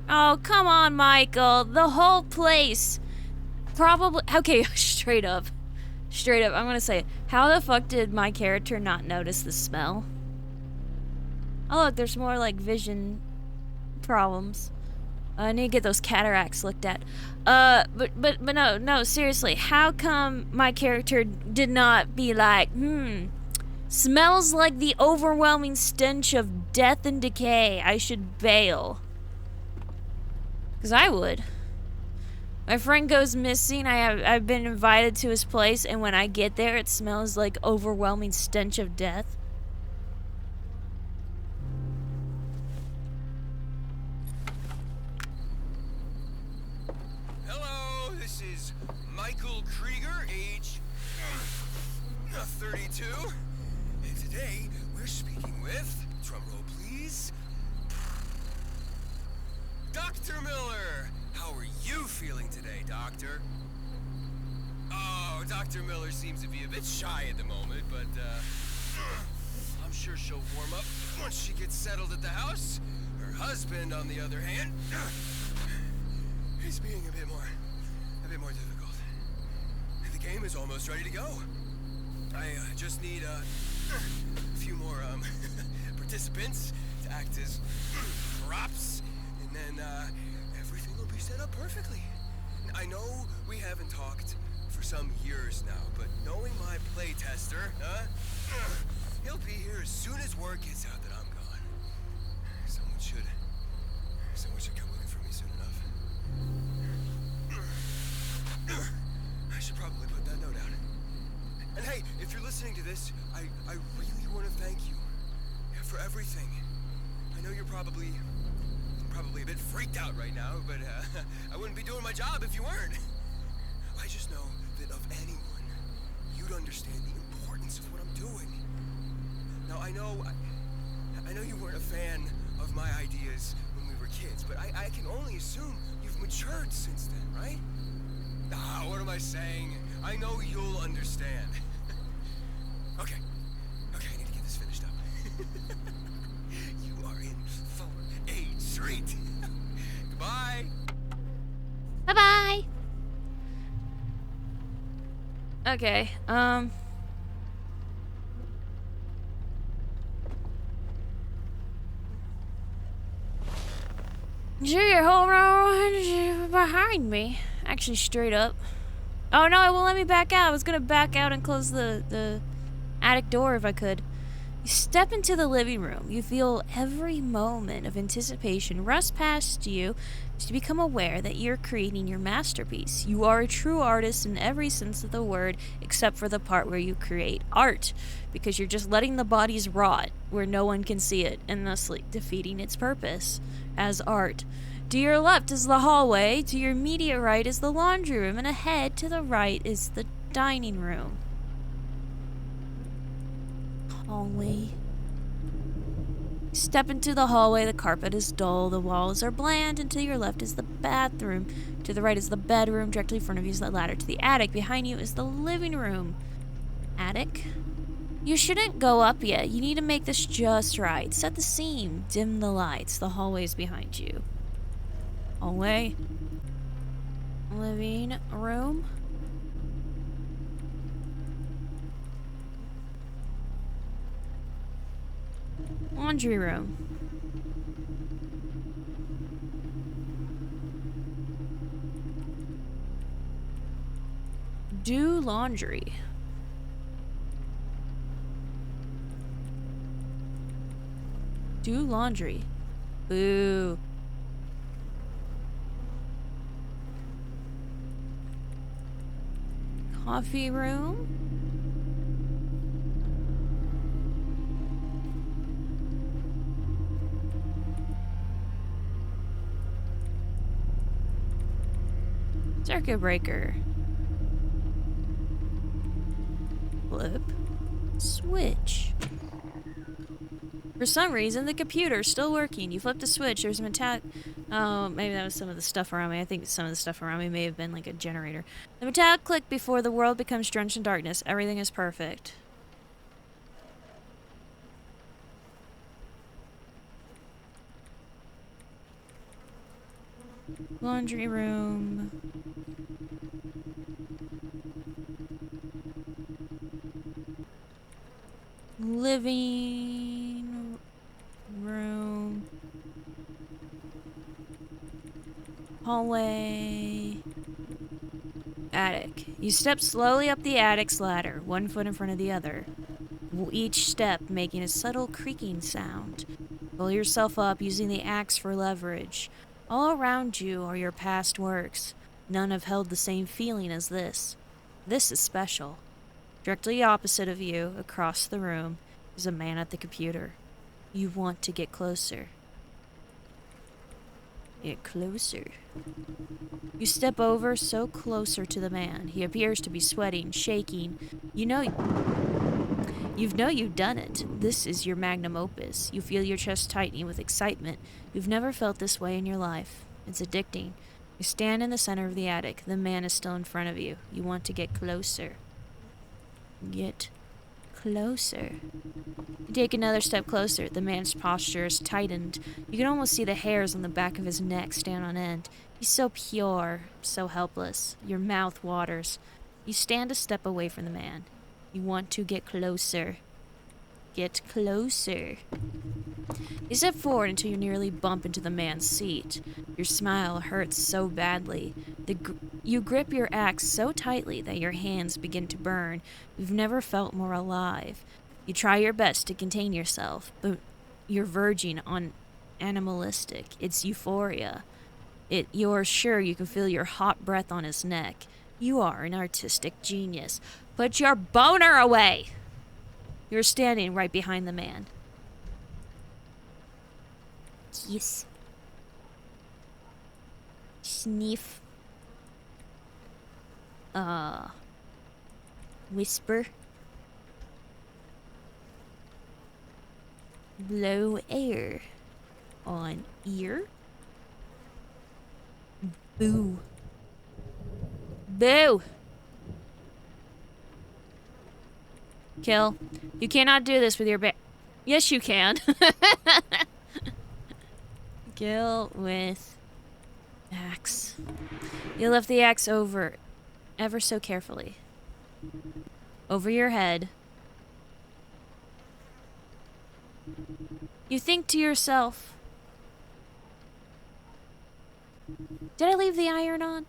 Oh, come on, Michael. The whole place. Probably. Okay, straight up. Straight up, I'm gonna say, how the fuck did my character not notice the smell? Oh, look, there's more like vision problems. I need to get those cataracts looked at. But no, seriously, how come my character did not be like, smells like the overwhelming stench of death and decay. I should bail. Because I would. My friend goes missing. I've been invited to his place, and when I get there, it smells like overwhelming stench of death. Hello, this is Michael Krieger, age 32. And today we're speaking with, drumroll please, Dr. Miller. How are you feeling today, Doctor? Oh, Dr. Miller seems to be a bit shy at the moment, but I'm sure she'll warm up once she gets settled at the house. Her husband, on the other hand, is being a bit more difficult. The game is almost ready to go. I just need a few more participants to act as props, and then everything will be set up perfectly. I know we haven't talked for some years now, but knowing my playtester, he'll be here as soon as word gets out that I'm gone. Someone should come looking for me soon enough. I should probably put that note out. And hey, if you're listening to this, I really want to thank you for everything. I know you're probably a bit freaked out right now, but I wouldn't be doing my job if you weren't. I just know that of anyone, you'd understand the importance of what I'm doing. Now, I know you weren't a fan of my ideas when we were kids, but I can only assume you've matured since then, right? What am I saying? I know you'll understand. Okay. Okay, I need to get this finished up. You are in for a treat. Goodbye. Bye-bye. Okay, sure, your whole row behind me. Actually, straight up. Oh no, it won't let me back out. I was gonna back out and close the attic door if I could. You step into the living room. You feel every moment of anticipation rush past you as you become aware that you're creating your masterpiece. You are a true artist in every sense of the word, except for the part where you create art, because you're just letting the bodies rot where no one can see it, and thusly defeating its purpose as art. To your left is the hallway, to your immediate right is the laundry room, and ahead to the right is the dining room. Hallway. Step into the hallway, the carpet is dull, the walls are bland, and to your left is the bathroom. To the right is the bedroom, directly in front of you is the ladder to the attic. Behind you is the living room. Attic? You shouldn't go up yet. You need to make this just right. Set the scene. Dim the lights. The hallway is behind you. Hallway. Living room. Laundry room. Do laundry. Do laundry. Boo. Coffee room. Circuit breaker. Flip. Switch. For some reason, the computer's still working. You flip the switch, there's a metallic... Oh, maybe that was some of the stuff around me. I think some of the stuff around me may have been like a generator. The metallic click before the world becomes drenched in darkness. Everything is perfect. Laundry room. Living room. Hallway. Attic. You step slowly up the attic's ladder, one foot in front of the other, each step making a subtle creaking sound. Pull yourself up using the axe for leverage. All around you are your past works. None have held the same feeling as this. This is special. Directly opposite of you, across the room, is a man at the computer. You want to get closer. Get closer. You step over so closer to the man. He appears to be sweating, shaking. You know you've done it. This is your magnum opus. You feel your chest tightening with excitement. You've never felt this way in your life. It's addicting. You stand in the center of the attic. The man is still in front of you. You want to get closer. Get closer. You take another step closer. The man's posture is tightened. You can almost see the hairs on the back of his neck stand on end. He's so pure, so helpless. Your mouth waters. You stand a step away from the man. You want to get closer. Get closer. You step forward until you nearly bump into the man's seat. Your smile hurts so badly. You grip your axe so tightly that your hands begin to burn. You've never felt more alive. You try your best to contain yourself, but you're verging on animalistic. It's euphoria. You're sure you can feel your hot breath on his neck. You are an artistic genius. Put your boner away! You're standing right behind the man. Kiss. Sniff. Whisper. Blow air on ear. Boo. Boo. Kill. You cannot do this with your Yes, you can. Kill with axe. You left the axe over ever so carefully. Over your head. You think to yourself, did I leave the iron on?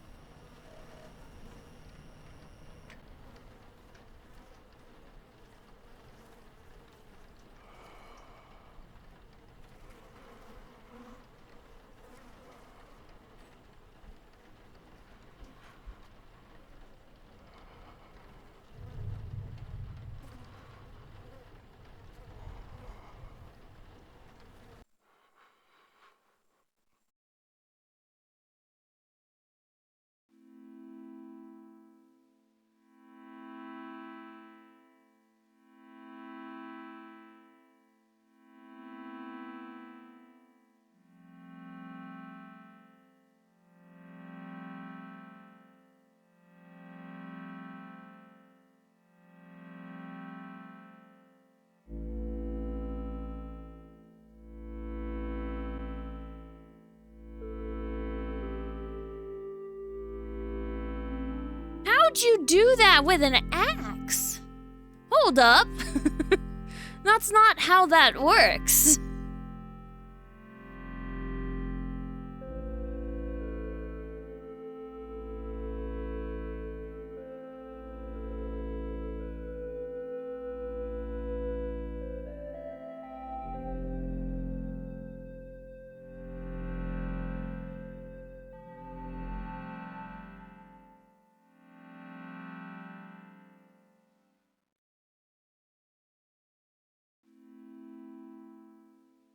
How'd you do that with an axe? Hold up. That's not how that works.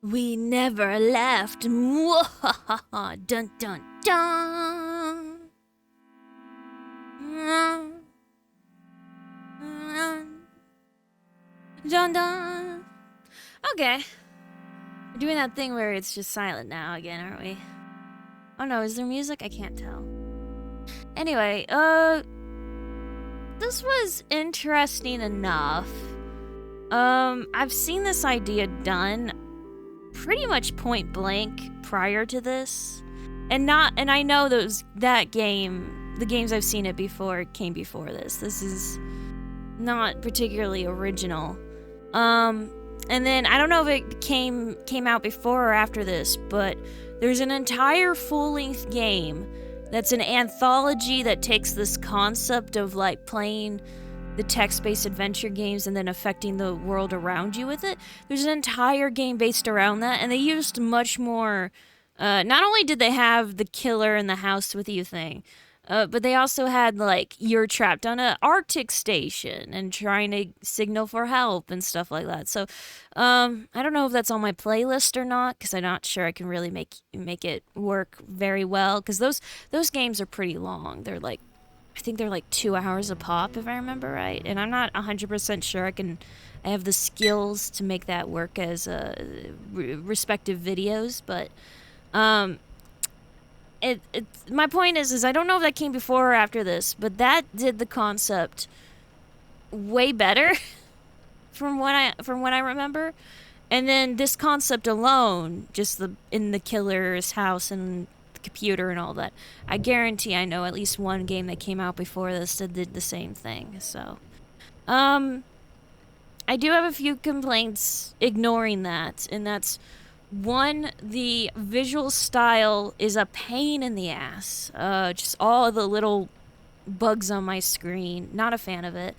We never left. Mwahaha. Dun dun dun. Dun dun. Okay. We're doing that thing where it's just silent now again, aren't we? Oh no, is there music? I can't tell. Anyway, this was interesting enough. I've seen this idea done pretty much point blank prior to this. And I know the games I've seen it before came before this. This is not particularly original. And then I don't know if it came out before or after this, but there's an entire full-length game that's an anthology that takes this concept of like playing the text-based adventure games and then affecting the world around you with it. There's an entire game based around that, and they used much more. Not only did they have the killer in the house with you thing, but they also had like you're trapped on an Arctic station and trying to signal for help and stuff like that. So I don't know if that's on my playlist or not, because I'm not sure I can really make it work very well, because those games are pretty long. They're like, I think they're like 2 hours a pop, if I remember right. And I'm not 100% sure I have the skills to make that work as respective videos, but my point is I don't know if that came before or after this, but that did the concept way better from what I remember. And then this concept alone, just in the killer's house and computer and all that, I guarantee I know at least one game that came out before this that did the same thing. So I do have a few complaints ignoring that, and that's one, the visual style is a pain in the ass. Just all the little bugs on my screen, not a fan of it.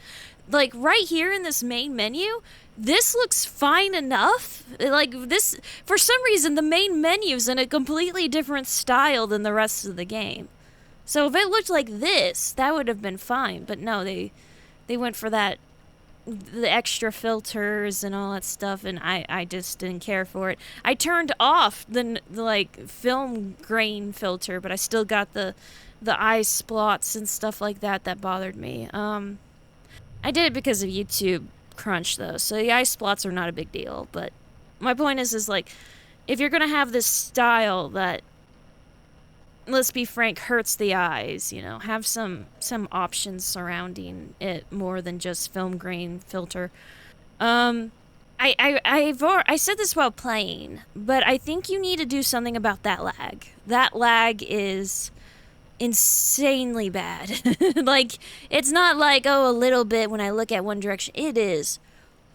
Like right here in this main menu, this looks fine enough. Like this, for some reason, the main menu's in a completely different style than the rest of the game. So if it looked like this, that would have been fine. But no, they went for the extra filters and all that stuff, and I just didn't care for it. I turned off the like film grain filter, but I still got the eye splots and stuff like that bothered me. I did it because of YouTube crunch though, so the eye splots are not a big deal. But my point is like, if you're gonna have this style that let's be frank, hurts the eyes. You know, have some options surrounding it more than just film grain filter. I said this while playing, but I think you need to do something about that lag. That lag is insanely bad. Like, it's not like, oh, a little bit when I look at one direction. It is.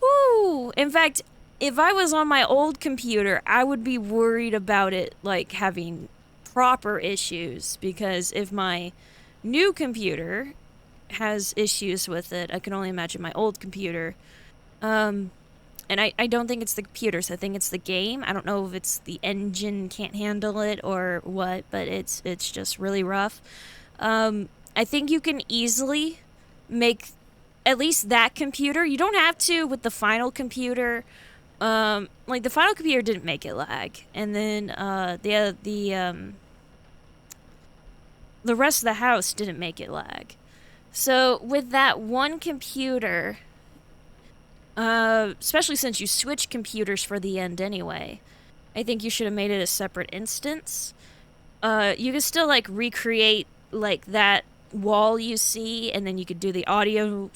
Woo! In fact, if I was on my old computer, I would be worried about it, like, having proper issues, because if my new computer has issues with it, I can only imagine my old computer. And I don't think it's the computers. I think it's the game. I don't know if it's the engine can't handle it or what, but it's just really rough. I think you can easily make at least that computer. You don't have to with the final computer. Like, the final computer didn't make it lag, and then the rest of the house didn't make it lag. So with that one computer, especially since you switched computers for the end anyway, I think you should have made it a separate instance. You could still, like, recreate, like, that wall you see, and then you could do the audio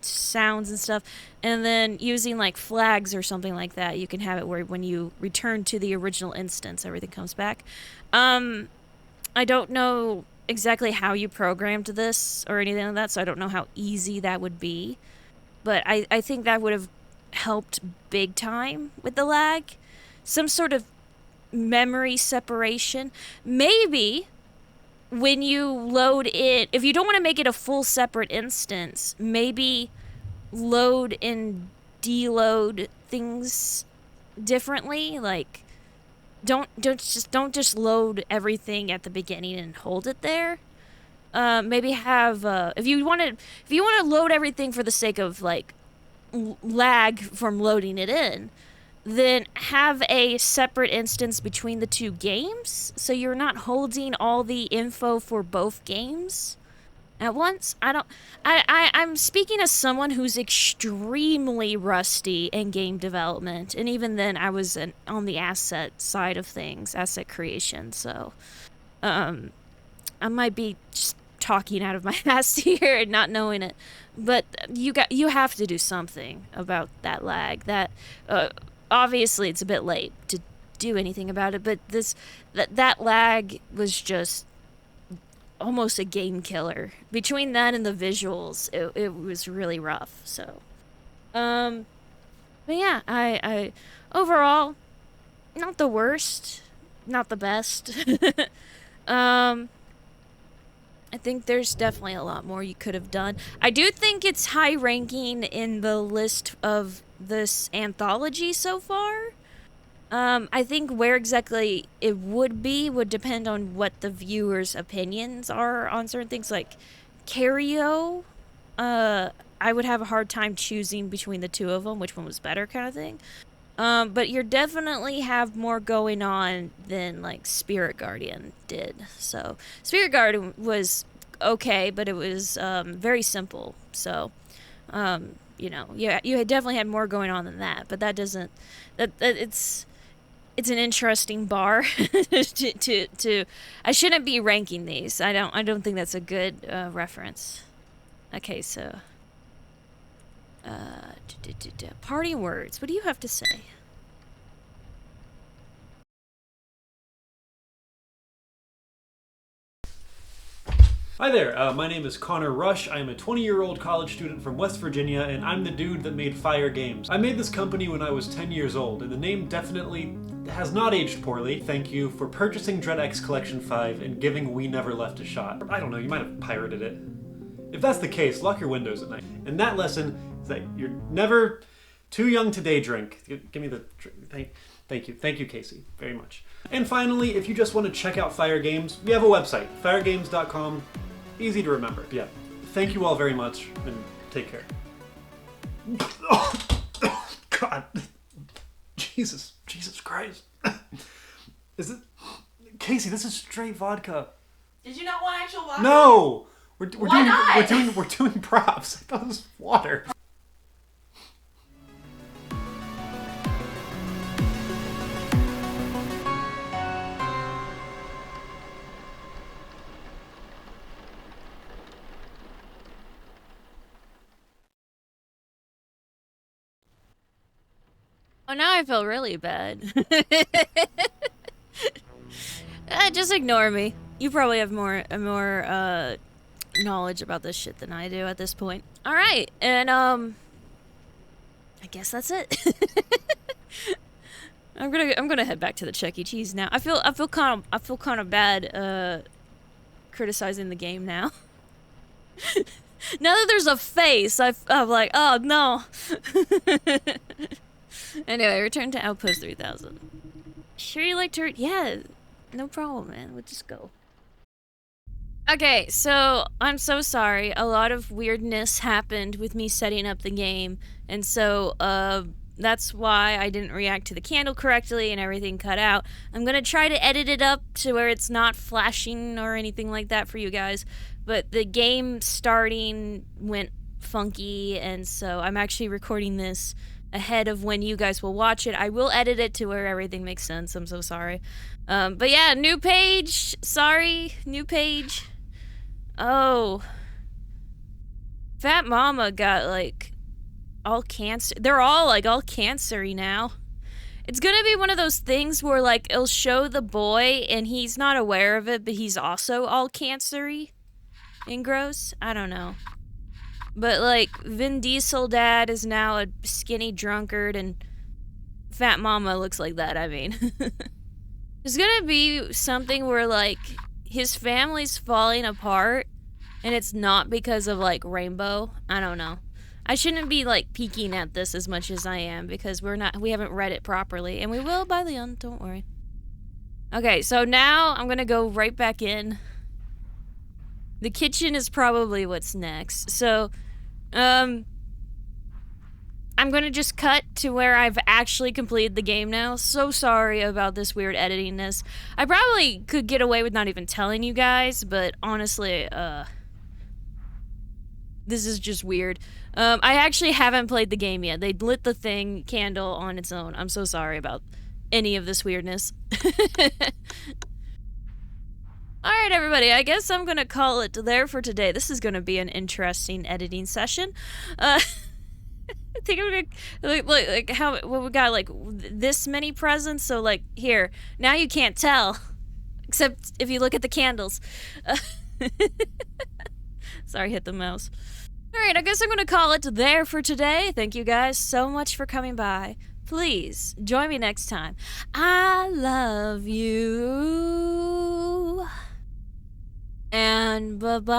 sounds and stuff, and then using, like, flags or something like that, you can have it where when you return to the original instance, everything comes back. I don't know exactly how you programmed this or anything like that, so I don't know how easy that would be. But I think that would have helped big time with the lag. Some sort of memory separation. Maybe when you load it, if you don't want to make it a full separate instance, maybe load and deload things differently. Like, don't just load everything at the beginning and hold it there. Maybe have if you want to load everything for the sake of, like, lag from loading it in, then have a separate instance between the two games, so you're not holding all the info for both games at once. I'm speaking as someone who's extremely rusty in game development, and even then I was on the asset side of things, asset creation, so I might be just talking out of my ass here and not knowing it, but you have to do something about that lag. That obviously it's a bit late to do anything about it, but that lag was just almost a game killer. Between that and the visuals, it was really rough. So, but yeah, I overall, not the worst, not the best. I think there's definitely a lot more you could have done. I do think it's high ranking in the list of this anthology so far. I think where exactly it would depend on what the viewers' opinions are on certain things. Like Cario, I would have a hard time choosing between the two of them, which one was better, kind of thing. But you definitely have more going on than, like, Spirit Guardian did. So Spirit Guardian was okay, but it was very simple. So you know, you definitely had more going on than that. But that doesn't it's an interesting bar to I shouldn't be ranking these. I don't think that's a good reference. Okay, so party words. What do you have to say? Hi there, my name is Connor Rush. I am a 20-year-old college student from West Virginia, and I'm the dude that made FYRE Games. I made this company when I was 10 years old, and the name definitely has not aged poorly. Thank you for purchasing DreadX Collection 5 and giving We Never Left a shot. I don't know, you might have pirated it. If that's the case, lock your windows at night. And that lesson is that you're never too young to day drink. Give me the thank you, Casey, very much. And finally, if you just want to check out FYRE Games, we have a website, firegames.com. Easy to remember. Yeah. Thank you all very much, and take care. Oh, God. Jesus Christ. Is it... Casey, this is straight vodka. Did you not want actual vodka? No! We're Why doing not? we're doing props. I thought it was water. Oh, now I feel really bad. Just ignore me. You probably have more knowledge about this shit than I do at this point. All right, and I guess that's it. I'm gonna head back to the Chuck E. Cheese now. I feel kind of bad criticizing the game now. Now that there's a face, I'm like, oh no. Anyway, return to Outpost 3000. Sure you like to? Yeah, no problem, man. We'll just go. Okay, so I'm so sorry. A lot of weirdness happened with me setting up the game, and so that's why I didn't react to the candle correctly and everything cut out. I'm gonna try to edit it up to where it's not flashing or anything like that for you guys, but the game starting went funky, and so I'm actually recording this ahead of when you guys will watch it. I will edit it to where everything makes sense. I'm so sorry. But yeah, new page. Sorry, new page. Oh. Fat Mama got, like, all cancer. They're all, like, all cancery now. It's gonna be one of those things where, like, it'll show the boy and he's not aware of it, but he's also all cancery and gross. I don't know. But, like, Vin Diesel dad is now a skinny drunkard, and Fat Mama looks like that, I mean. There's gonna be something where, like, his family's falling apart, and it's not because of, like, Rainbow. I don't know. I shouldn't be, like, peeking at this as much as I am, because we haven't read it properly, and we will by the end, don't worry. Okay, so now I'm gonna go right back in. The kitchen is probably what's next, so... I'm gonna just cut to where I've actually completed the game now. So sorry about this weird editingness. I probably could get away with not even telling you guys, but honestly, this is just weird. I actually haven't played the game yet. They lit the candle on its own. I'm so sorry about any of this weirdness. Alright, everybody, I guess I'm gonna call it there for today. This is gonna be an interesting editing session. I think I'm gonna, like how, well, we got, like, this many presents, so, like, here. Now you can't tell. Except if you look at the candles. Sorry, hit the mouse. Alright, I guess I'm gonna call it there for today. Thank you guys so much for coming by. Please, join me next time. I love you. And bye-bye.